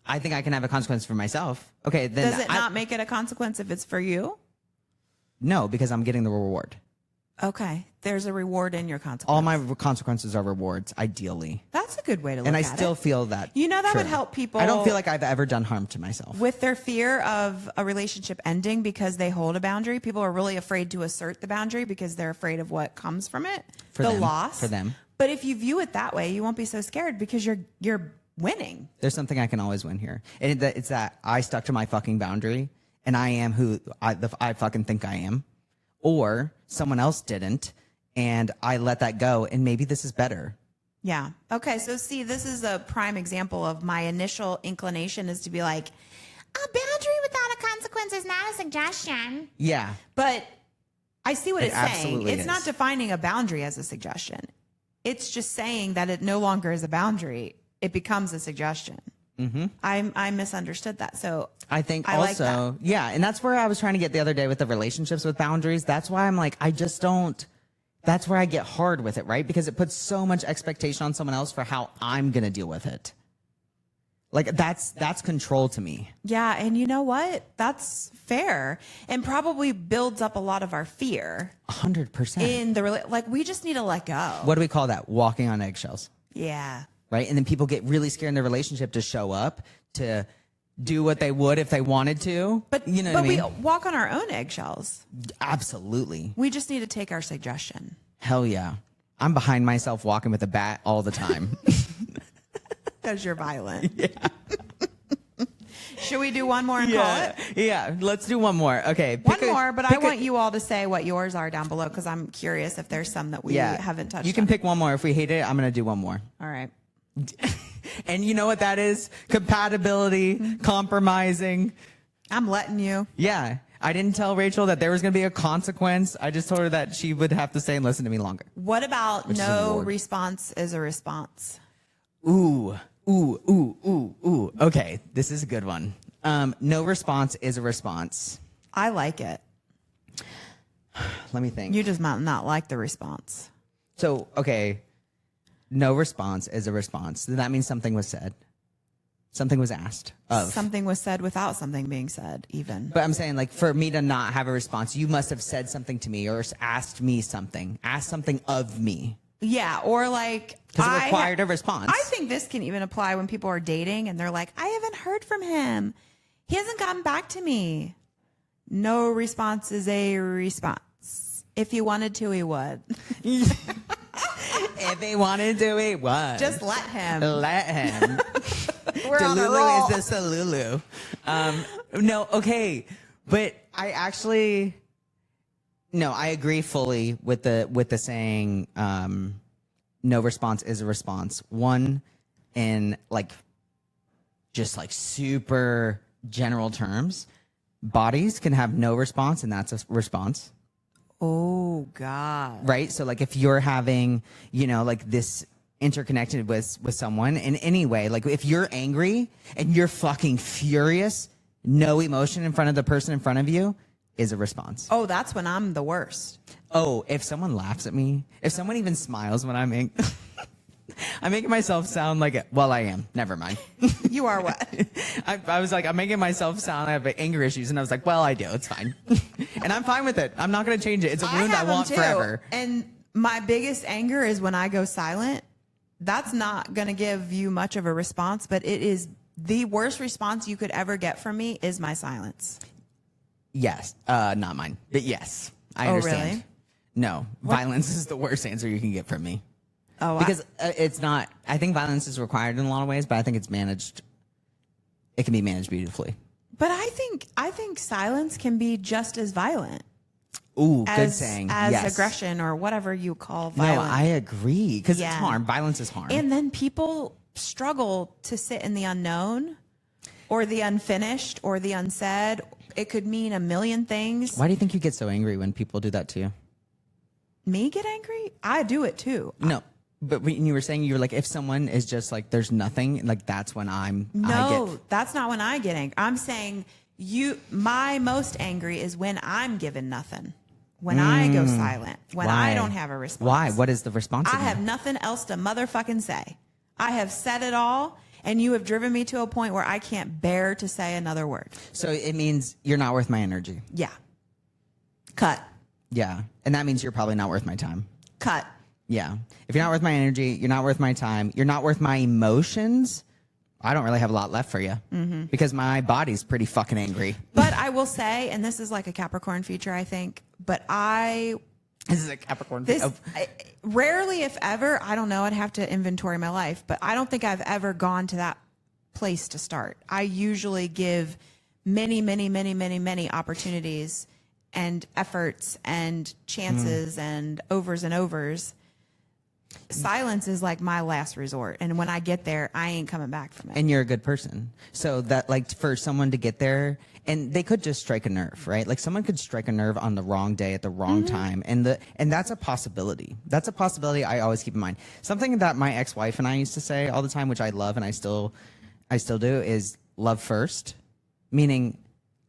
I think I can have a consequence for myself. Okay, then Does it not make it a consequence if it's for you? No, because I'm getting the reward. Okay. There's a reward in your consequence. All my consequences are rewards, ideally. That's a good way to look And I at still it. feel that. You know, that would true. help people. I don't feel like I've ever done harm to myself. With their fear of a relationship ending because they hold a boundary, people are really afraid to assert the boundary because they're afraid of what comes from it, For the them. loss. For them. But if you view it that way, you won't be so scared because you're winning. There's something I can always win here. And it's that I stuck to my fucking boundary and I am who I fucking think I am. Or someone else didn't and I let that go and maybe this is better. Yeah. Okay. So see, this is a prime example of my initial inclination is to be like, a boundary without a consequence is not a suggestion. Yeah. But I see what It it's saying. absolutely It's is. not defining a boundary as a suggestion. It's just saying that it no longer is a boundary. It becomes a suggestion. Mm-hmm. I misunderstood that. So I think I like also, yeah. And that's where I was trying to get the other day with the relationships with boundaries. That's why I'm like, I just don't, that's where I get hard with it, right? Because it puts so much expectation on someone else for how I'm going to deal with it. Like that's control to me. yeah. And you know what? That's fair and probably builds up a lot of our fear 100%. in the, like we just need to let go. What do we call that? Walking on eggshells. Yeah. Right? And then people get really scared in their relationship to show up, to do what they would if they wanted to. But, you know but what I mean? we walk on our own eggshells. Absolutely. We just need to take our suggestion. Hell yeah. I'm behind myself walking with a bat all the time. Because you're violent. Yeah. Should we do one more and call it? Yeah. Let's do one more. Okay. One more, but I want you all to say what yours are down below because I'm curious if there's some that we haven't touched You can on. pick one more. If we hate it, I'm going to do one more. All right. And you know what that is? Compatibility, compromising. I'm letting you. Yeah. I didn't tell Rachel that there was going to be a consequence. I just told her that she would have to stay and listen to me longer. What about is a no reward. response is a response? Ooh. Okay. This is a good one. No response is a response. I like it. Let me think. You just might not like the response. So, okay. No response is a response. Then that means something was said. Something was asked of. Something was said without something being said, even. But I'm saying, like, for me to not have a response, you must have said something to me or asked me something. Asked something of me. Yeah, or like... Because it required a response. I think this can even apply when people are dating and they're like, I haven't heard from him. He hasn't gotten back to me. No response is a response. If he wanted to, he would. If he wanted to, he would. Just let him. Let him. We're on a roll. Delulu is the Salulu. No, okay. But I actually... No, I agree fully with the saying no response is a response. One, in like just like super general terms, bodies can have no response and that's a response. Oh, God. Right? So like if you're having, you know, like this interconnected with someone in any way, like if you're angry and you're fucking furious, no emotion in front of the person in front of you is a response. Oh, that's when I'm the worst. Oh, if someone laughs at me, if someone even smiles when I'm angry, I'm making myself sound like, well, I am. Never mind. You are what? I was like, I'm making myself sound like I have anger issues. And I was like, well, I do. It's fine. And I'm fine with it. I'm not going to change it. It's a wound I have them want too. forever. And my biggest anger is when I go silent. That's not going to give you much of a response, but it is the worst response you could ever get from me is my silence. Yes. Not mine. But yes. I understand. Really? No. Violence is the worst answer you can get from me. Oh, Because it's not, I think violence is required in a lot of ways, but I think it's managed. It can be managed beautifully. but I think silence can be just as violent Ooh, good as saying. as Yes. aggression or whatever you call No, violence. I agree. Because Yeah. it's harm. Violence is harm. And then people struggle to sit in the unknown or the unfinished or the unsaid. It could mean a million things. Why do you think you get so angry when people do that to you? Me get angry? I do it too. No. But when you were saying, you were like, if someone is just like, there's nothing, like that's when I get. That's not when I get angry. I'm saying my most angry is when I'm given nothing. When I go silent. When Why? I don't have a response. Why? What is the response? I have nothing else to motherfucking say. I have said it all, and you have driven me to a point where I can't bear to say another word. So it means you're not worth my energy. Yeah. Cut. Yeah. And that means you're probably not worth my time. Cut. Yeah. If you're not worth my energy, you're not worth my time, you're not worth my emotions, I don't really have a lot left for you because my body's pretty fucking angry. But I will say, and this is like a Capricorn feature, I think, but This is a Capricorn. Rarely, if ever, I don't know, I'd have to inventory my life, but I don't think I've ever gone to that place to start. I usually give many, many, many, many, many opportunities and efforts and chances and overs. Silence is like my last resort. And when I get there, I ain't coming back from it. And you're a good person. So that, like, for someone to get there, and they could just strike a nerve, right? Like someone could strike a nerve on the wrong day at the wrong time. And that's a possibility. That's a possibility I always keep in mind. Something that my ex-wife and I used to say all the time, which I love and I still do, is love first. Meaning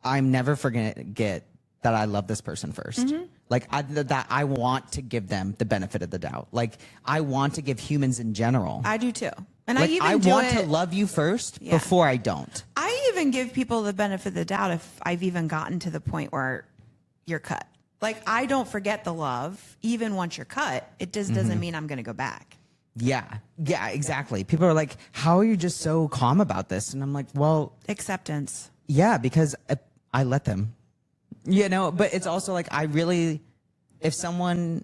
I'm never forget that I love this person first. Like that I want to give them the benefit of the doubt. Like I want to give humans in general. I do too. And like, I want to love you first before I don't. I even give people the benefit of the doubt if I've even gotten to the point where you're cut. Like I don't forget the love, even once you're cut. It just doesn't mean I'm going to go back. Yeah, exactly. People are like, how are you just so calm about this? And I'm like, well, acceptance. Yeah, because I let them. You know, but it's also like if someone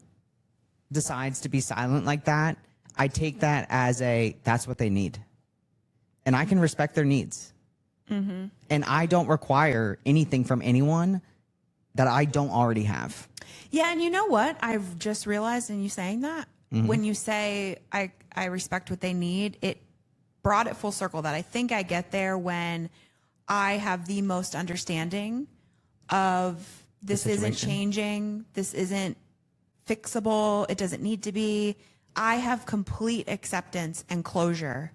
decides to be silent like that, I take that as that's what they need. And I can respect their needs. And I don't require anything from anyone that I don't already have. Yeah, and you know what? I've just realized in you saying that, when you say I respect what they need, it brought it full circle that I think I get there when I have the most understanding of this isn't changing, this isn't fixable, it doesn't need to be. I have complete acceptance and closure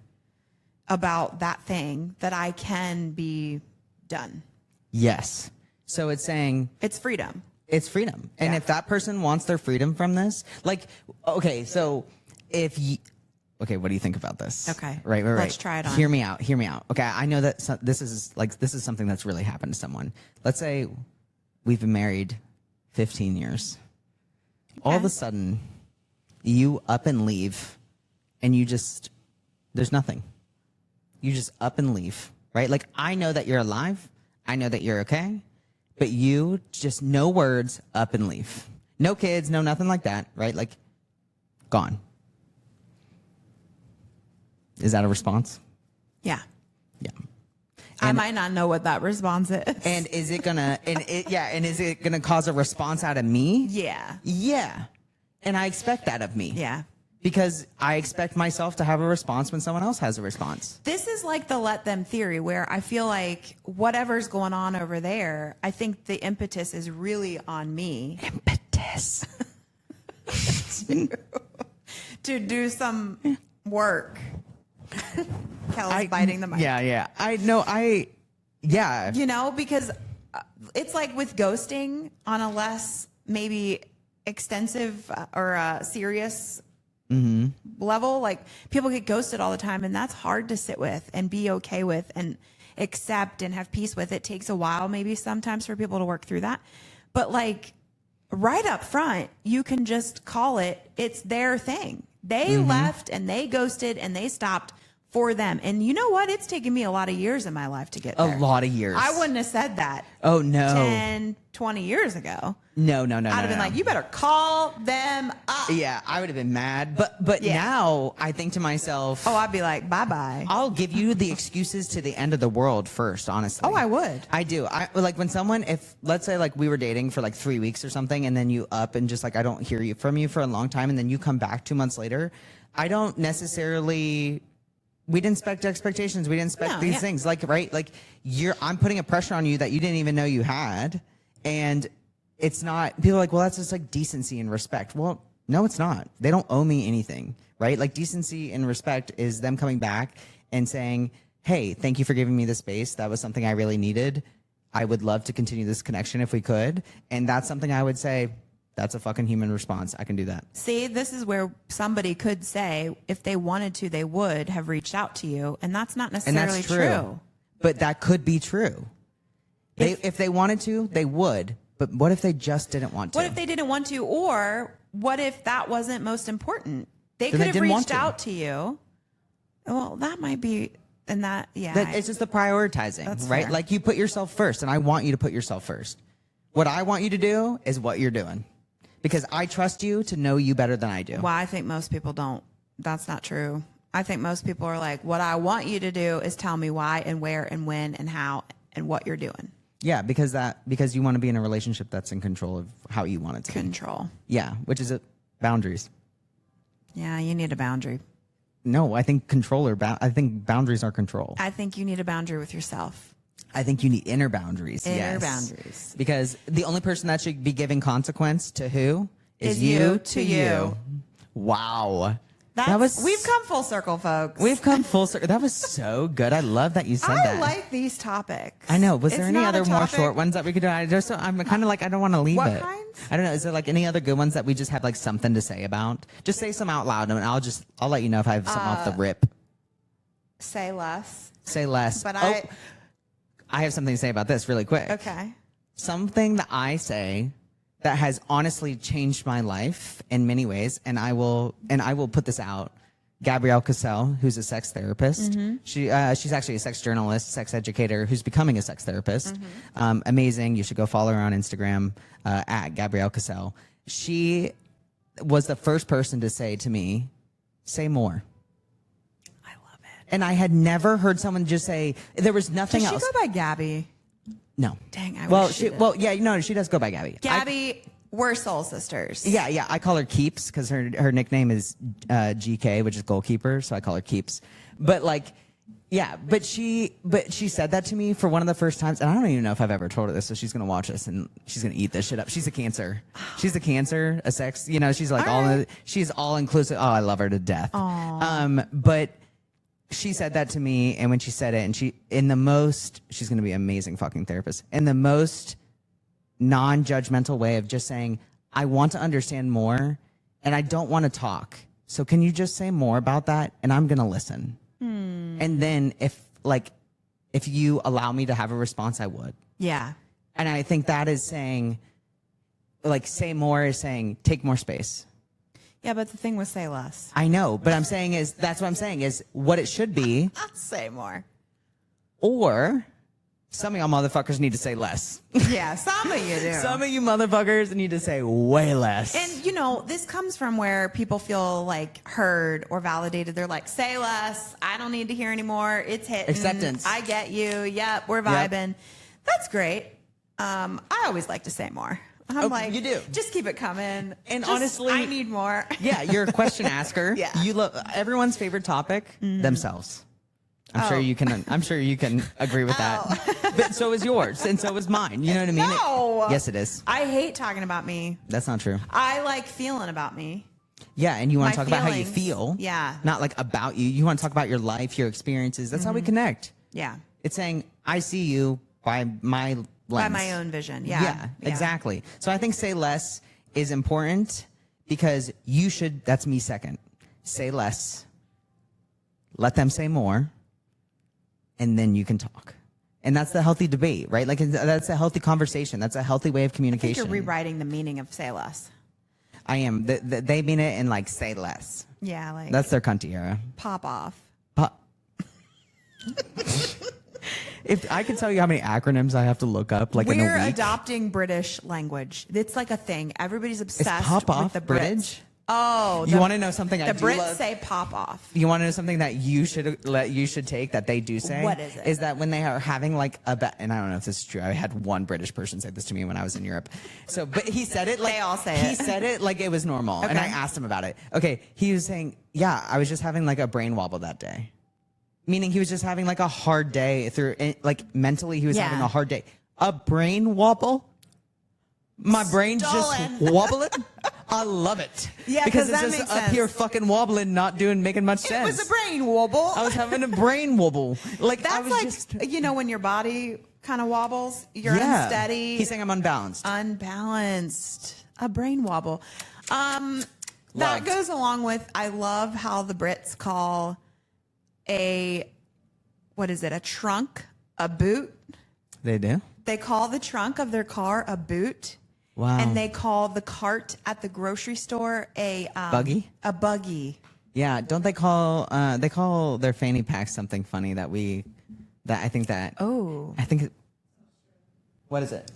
about that thing that I can be done. Yes. So it's saying it's freedom. It's freedom. And if that person wants their freedom from this, like, okay, so okay, what do you think about this? Okay. Right. Let's try it on. Hear me out. Okay. I know that this is something that's really happened to someone. Let's say we've been married 15 years. Okay. All of a sudden, you up and leave and there's nothing. You just up and leave, right? Like, I know that you're alive. I know that you're okay. But you just no words, up and leave. No kids, no nothing like that, right? Like, gone. Is that a response? Yeah. Yeah. I might not know what that response is. And is it gonna is it gonna cause a response out of me? Yeah. Yeah. And I expect that of me. Yeah. Because I expect myself to have a response when someone else has a response. This is like the let them theory where I feel like whatever's going on over there, I think the impetus is really on me. Impetus. to do some work. Kel's biting the mic. Yeah. You know, because it's like with ghosting on a less maybe extensive or serious level. Like people get ghosted all the time, and that's hard to sit with and be okay with and accept and have peace with. It takes a while maybe sometimes for people to work through that. But like right up front, you can just call it's their thing. They left and they ghosted and they stopped for them. And you know what? It's taken me a lot of years in my life to get there. A lot of years. I wouldn't have said that. Oh, no. 10, 20 years ago. No. I'd have been like, you better call them up. Yeah, I would have been mad. But now I think to myself, I'd be like, bye-bye. I'll give you the excuses to the end of the world first, honestly. Oh, I would. I do. I like when someone, if let's say like we were dating for like 3 weeks or something, and then you up and just like I don't hear from you for a long time, and then you come back 2 months later, I don't necessarily. We didn't expect expectations. We didn't expect these things. Like, right? Like I'm putting a pressure on you that you didn't even know you had. And it's not, people are like, well, that's just like decency and respect. Well, No, it's not. They don't owe me anything, right? Like decency and respect is them coming back and saying, hey, thank you for giving me the space. That was something I really needed. I would love to continue this connection if we could. And that's something I would say, that's a fucking human response. I can do that. See, this is where somebody could say, if they wanted to, they would have reached out to you. And that's not necessarily And that's true. But that could be true. If they wanted to, they would. But what if they just didn't want to? What if they didn't want to? Or what if that wasn't most important? They Then could they have didn't want reached to. out to you. Well, that might be, and that, yeah. It's just the prioritizing, That's right? fair. Like you put yourself first, and I want you to put yourself first. What I want you to do is what you're doing. Because I trust you to know you better than I do. Well, I think most people don't. That's not true. I think most people are like, what I want you to do is tell me why and where and when and how and what you're doing. Yeah, because you want to be in a relationship that's in control of how you want it to be. Control. Yeah, which is boundaries. Yeah, you need a boundary. No, I think I think boundaries are control. I think you need a boundary with yourself. I think you need inner boundaries. Inner yes. boundaries. Because the only person that should be giving consequence to who Is you to you. Wow. We've come full circle, folks. We've come full circle. That was so good. I love that you said that. I like these topics. I know. Was there It's any not a other more topic- short ones that we could do? I'm kind of like, I don't want to leave What it. kinds? I don't know. Is there like any other good ones that we just have like something to say about? Just say some out loud and I'll let you know if I have something off the rip. Say less. Say less. But I have something to say about this really quick. Okay. Something that I say that has honestly changed my life in many ways, and I will put this out. Gabrielle Cassell, who's a sex therapist. Mm-hmm. She's actually a sex journalist, sex educator, who's becoming a sex therapist. Mm-hmm. Amazing. You should go follow her on Instagram at Gabrielle Cassell. She was the first person to say to me, "Say more." I love it. And I had never heard someone just say there was nothing Does she else. go by Gabby? No. Dang, I well, wish she did. yeah, no, she does go by Gabby. Gabby, we're soul sisters. Yeah, I call her Keeps because her nickname is GK, which is goalkeeper, so I call her Keeps. But like, yeah, but she said that to me for one of the first times, and I don't even know if I've ever told her this, so she's gonna watch this and she's gonna eat this shit up. She's a Cancer. She's a Cancer, a sex. You know, she's like she's all inclusive. Oh, I love her to death. But she said that to me, and when she said it, and she's gonna be an amazing fucking therapist, in the most non-judgmental way of just saying, I want to understand more and I don't want to talk. So can you just say more about that? And I'm going to listen. And then if you allow me to have a response, I would. Yeah. And I think that is saying, like, say more is saying, take more space. Yeah, but the thing was say less. I know, but that's what I'm saying is what it should be. Say more. Or some of y'all motherfuckers need to say less. Yeah, some of you do. Some of you motherfuckers need to say way less. And, this comes from where people feel like heard or validated. They're like, say less. I don't need to hear anymore. It's hitting. Acceptance. I get you. Yep, we're vibing. That's great. I always like to say more. I'm like, you do. Just keep it coming. And honestly, I need more. Yeah, you're a question asker. Yeah. You love everyone's favorite topic, themselves. I'm sure you can agree with that. But so is yours, and so is mine. You know what I mean? No. Yes, it is. I hate talking about me. That's not true. I like feeling about me. Yeah, and you want to My talk about how you feelings. feel. Yeah. Not like about you. You want to talk about your life, your experiences. That's how we connect. Yeah. It's saying, I see you by my lens. By my own vision. Yeah. Yeah, exactly. So I think say less is important because that's me second. Say less. Let them say more. And then you can talk. And that's the healthy debate, right? Like that's a healthy conversation. That's a healthy way of I think communication. you're rewriting the meaning of say less. I am. They mean it in like say less. Yeah, like That's their cunty era. pop off. If I could tell you how many acronyms I have to look up, like in a We're week. adopting British language. It's like a thing. Everybody's obsessed pop with off the Brits. British? Oh, You want to know something I the do Brits love? say pop off. You want to know something that you should take that they do say? What is it? Is that when they are having like and I don't know if this is true. I had one British person say this to me when I was in Europe. So, but he said it like They all say he it. said it like it was normal, and I Okay. asked him about it. Okay, he was saying, yeah, I was just having like a brain wobble that day, meaning he was just having like a hard day like mentally he was Yeah. having a hard day. A brain wobble. My brain's Stolen. just wobbling. I love it. Yeah, because 'cause it's that just makes up here sense. fucking wobbling, not making much It sense. was a brain wobble. I was having a brain wobble. Like I That's was like, just you know, when your body kind of wobbles, you're yeah. unsteady. He's saying I'm unbalanced. Unbalanced. A brain wobble. That Loved. goes along with, I love how the Brits call a trunk a boot. They do. They call the trunk of their car a boot. Wow. And they call the cart at the grocery store a Buggy? A buggy. Yeah. Don't they call their fanny pack something funny that I think that. Oh. I think. What is it?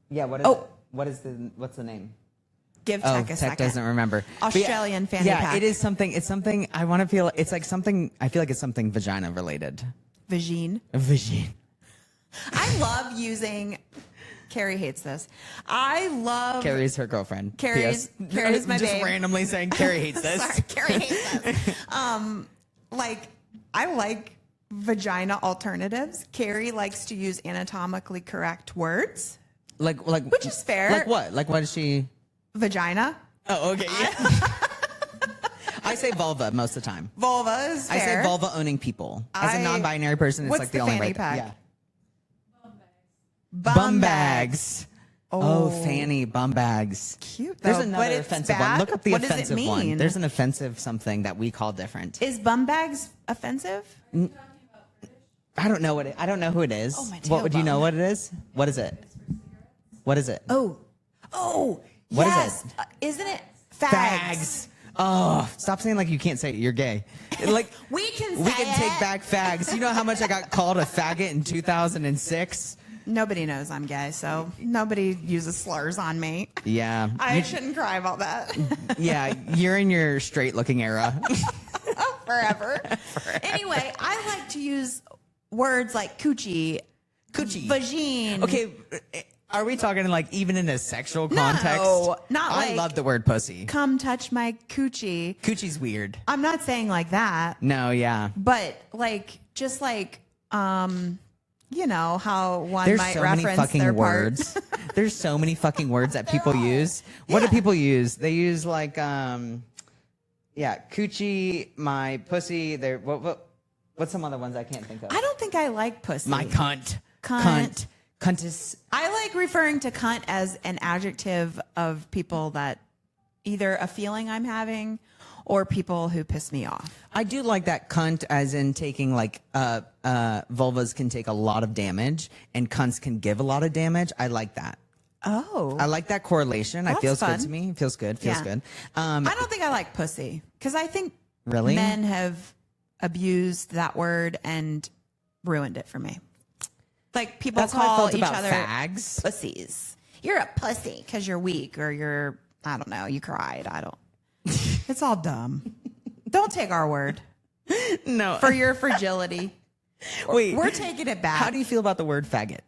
Yeah. What is Oh. it? What's the name? Give Oh, Tech a second. doesn't remember. But Australian fanny yeah, pack. it is something. It's something. I want to feel. It's like something. I feel like it's something vagina related. Vagine. Vagine. I love using. Carrie hates this. I love. Carrie's her girlfriend. Carrie's my just babe. randomly saying Carrie hates this. Sorry, Carrie hates this. Like, I like vagina alternatives. Carrie likes to use anatomically correct words. Like Which is fair. Like what? Like what is she? Vagina. Oh, okay. Yeah. I say vulva most of the time. Vulva is fair. I say vulva owning people. As a I- non-binary person, it's what's like the the only fanny right. pack? Yeah. Bum bags. Oh, fanny bum bags. Cute, There's though, but another it's offensive bad? one. Look up the What does it offensive one. mean? There's an offensive something that we call different. Is bum bags offensive? I don't know what I don't know who it is. Oh, my What would you tailbone. know what it is? What is it? What is it? Oh, What is yes. it? Isn't it fags? Fags. Oh, stop saying like you can't say it. You're gay. Like We can we say can take it. back fags. You know how much I got called a faggot in 2006? Nobody knows I'm gay, so nobody uses slurs on me. Yeah. I shouldn't cry about that. Yeah, you're in your straight looking era. Forever. Anyway, I like to use words like coochie, vagine. Okay, are we talking like even in a sexual context? No, not I like- love the word pussy. Come touch my coochie. Coochie's weird. I'm not saying like that, No, yeah. but like just like you know how one There's might so many reference fucking their words. part. There's so many fucking words that people use. What do people use? They use like coochie, my pussy. There. What's some other ones I can't think of? I don't think I like pussy. My cunt. Cunt. Cunt is. I like referring to cunt as an adjective of people that either a feeling I'm having or people who piss me off. I do like that cunt as in taking like vulvas can take a lot of damage and cunts can give a lot of damage. I like that. Oh. I like that correlation. It That's feels fun. good to me. It feels good. Feels Yeah. good. I don't think I like pussy because I think Really? men have abused that word and ruined it for me. Like people That's how I call felt each about other fags. pussies. You're a pussy because you're weak or you're, I don't know, you cried. I don't. It's all dumb. Don't take our word No. for your fragility. Wait. We're taking it back. How do you feel about the word faggot?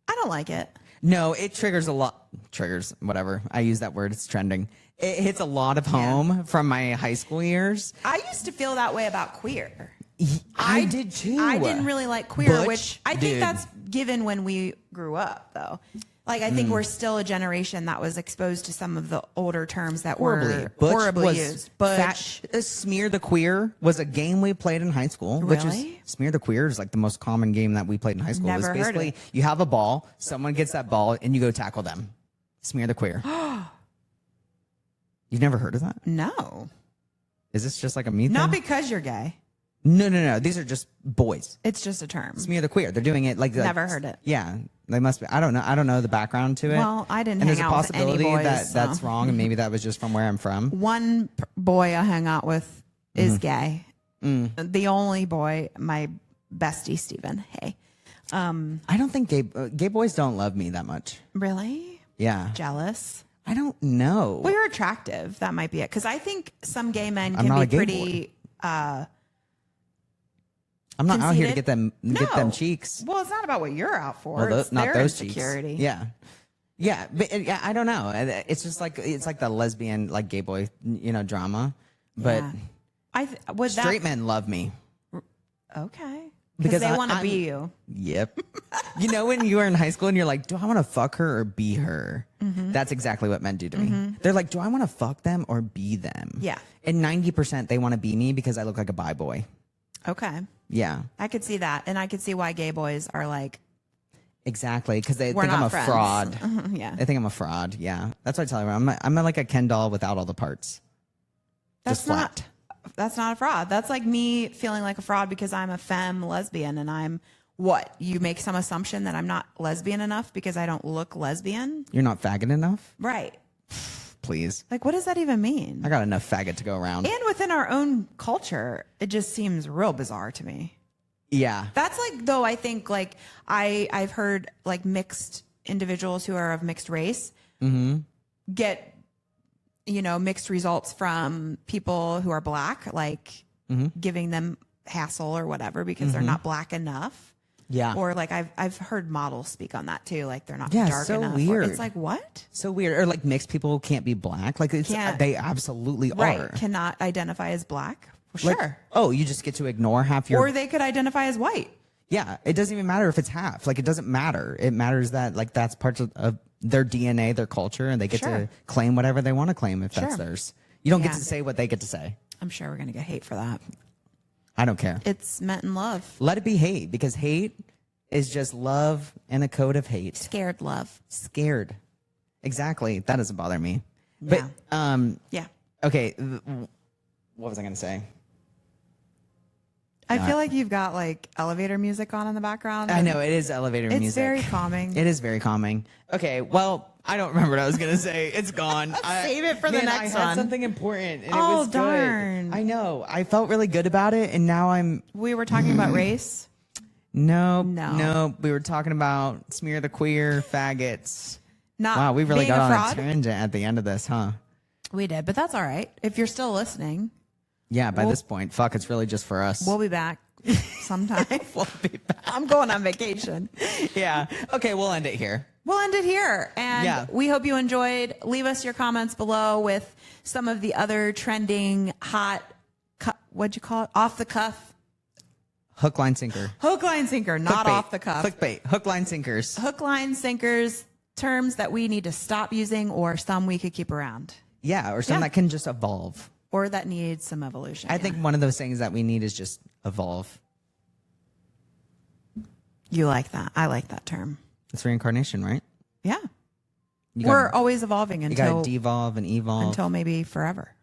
I don't like it. No, it triggers a lot. Triggers, whatever. I use that word. It's trending. It hits a lot of home from my high school years. I used to feel that way about queer. I did too. I didn't really like queer, Butch, which I think dude. that's given when we grew up, though. Like, I think we're still a generation that was exposed to some of the older terms that were Butch horribly was used. Butch. Smear the Queer was a game we played in high school. Which Really? is Smear the Queer is like the most common game that we played in high school. Never It's heard of basically it. you have a ball, someone gets that ball, and you go tackle them. Smear the Queer. You've never heard of that? No. Is this just like a me Not thing? because you're gay. No. These are just boys. It's just a term. Smear the Queer. They're doing it like Never heard it. Yeah, they must be. I don't know. I don't know the background to it. Well, I didn't And hang there's a out with any possibility boys, that so. that's wrong, and maybe that was just from where I'm from. One boy I hung out with Mm-hmm. is gay. Mm. The only boy, my bestie, Steven. Hey. I don't think gay boys don't love me that much. Really? Yeah, Jealous? I don't know. Well, you're attractive. That might be it. Because I think some gay men I'm can not be a gay pretty. I'm not out here to conceited? get them No. cheeks. Well, it's not about what you're out for. Well, It's not their those insecurity. cheeks. Yeah, but yeah, I don't know. It's just like the lesbian like gay boy drama. But Yeah. Would straight men love me. Okay. Because they I- want to I'm- be you. Yep. You know, when you were in high school and you're like, do I want to fuck her or be her? Mm-hmm. That's exactly what men do to me. They're like, do I want to fuck them or be them? Yeah. And 90% they want to be me because I look like a bi boy. Okay. Yeah, I could see that. And I could see why gay boys are like, exactly. Because they we're think I'm not a friends. fraud. Yeah. They think I'm a fraud. Yeah. That's what I tell everyone. I'm like a Ken doll without all the parts. That's Just flat. That's not a fraud. That's like me feeling like a fraud because I'm a femme lesbian and I'm what? You make some assumption that I'm not lesbian enough because I don't look lesbian? You're not faggot enough? Right. Please. Like, what does that even mean? I got enough faggot to go around. And within our own culture, it just seems real bizarre to me. Yeah. That's like, though, I think like I've heard like mixed individuals who are of mixed race get, you know, mixed results from people who are black, like giving them hassle or whatever because they're not black enough. Yeah. Or like I've heard models speak on that too, like they're not Yeah, dark so enough. weird. It's like what? So weird. Or like mixed people can't be black. Like it's, Can't. they absolutely Right? are. Cannot identify as black. Well, Like, sure. oh, you just get to ignore half your. Or they could identify as white. Yeah, it doesn't even matter if it's half. Like it doesn't matter. It matters that like that's parts of their DNA, their culture, and they get Sure. to claim whatever they want to claim if that's Sure. theirs. You don't get Yeah. to say what they get to say. I'm sure we're gonna get hate for that. I don't care. It's meant in love. Let it be hate because hate is just love and a code of hate. Scared love. Scared. Exactly. That doesn't bother me. Yeah. But Yeah. okay, what was I going to say? I feel like you've got like elevator music on in the background. I know it is elevator It's music. very calming. It is very calming. Okay, well, I don't remember what I was gonna say. It's gone. Save it for the next I had one. something important, and it Oh, was good. darn. I know. I felt really good about it, and now I'm We were talking about race. no. We were talking about smear the queer faggots. Not Wow, we really being got a on fraud. a tangent at the end of this, huh? We did, but that's all right. If you're still listening, Yeah. By this point, fuck, it's really just for us. we'll be back sometime. We'll be back. I'm going on vacation. Yeah. Okay, we'll end it here. We'll end it here. And Yeah. we hope you enjoyed. Leave us your comments below with some of the other trending hot, what'd you call it? Off the cuff. Hook, line, sinker. Hook, line, sinker, not Clickbait. off the cuff. Clickbait. Hook, line, sinkers. Hook, line, sinkers, terms that we need to stop using or some we could keep around Yeah, or something Yeah. that can just evolve. or that need some evolution. I think one of those things that we need is just evolve. you like that. I like that term. It's reincarnation, right? Yeah. You We're gotta, always evolving you until, gotta devolve and evolve. until maybe forever.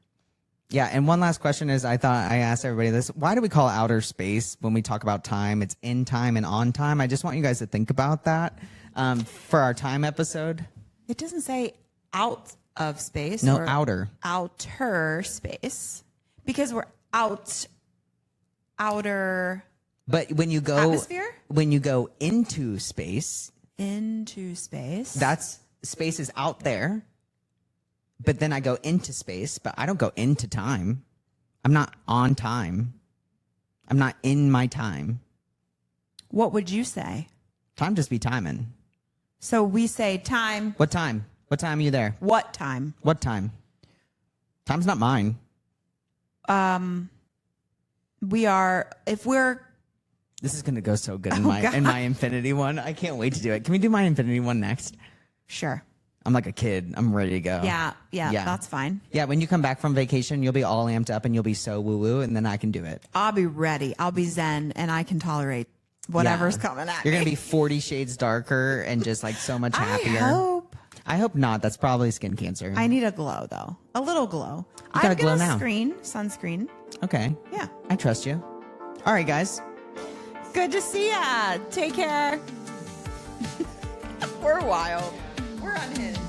Yeah, and one last question is I thought I asked everybody this. Why do we call outer space when we talk about time? It's in time and on time. I just want you guys to think about that for our time episode. It doesn't say out of space. No, or outer. outer space because we're outer But when you go Atmosphere? when you go into space, into space. that's space is out there. But then I go into space, but I don't go into time. I'm not on time. I'm not in my time. What would you say? Time just be timing. So we say time. What time? What time are you there? What time? What time? Time's not mine. We are if we're This is gonna go so good in Oh, my God. in my infinity one. I can't wait to do it. Can we do my infinity one next? sure. I'm like a kid. I'm ready to go. Yeah, Yeah. that's fine. Yeah, when you come back from vacation, you'll be all amped up and you'll be so woo woo, and then I can do it. I'll be ready. I'll be zen and I can tolerate whatever's Yeah. coming at You're me. gonna be 40 shades darker and just like so much happier. I hope. I hope not. That's probably skin cancer. I need a glow though. A little glow. I'm gotta glow gonna now. sunscreen. Okay. Yeah. I trust you. All right, guys. Good to see ya. Take care. We're wild. We're unhinged.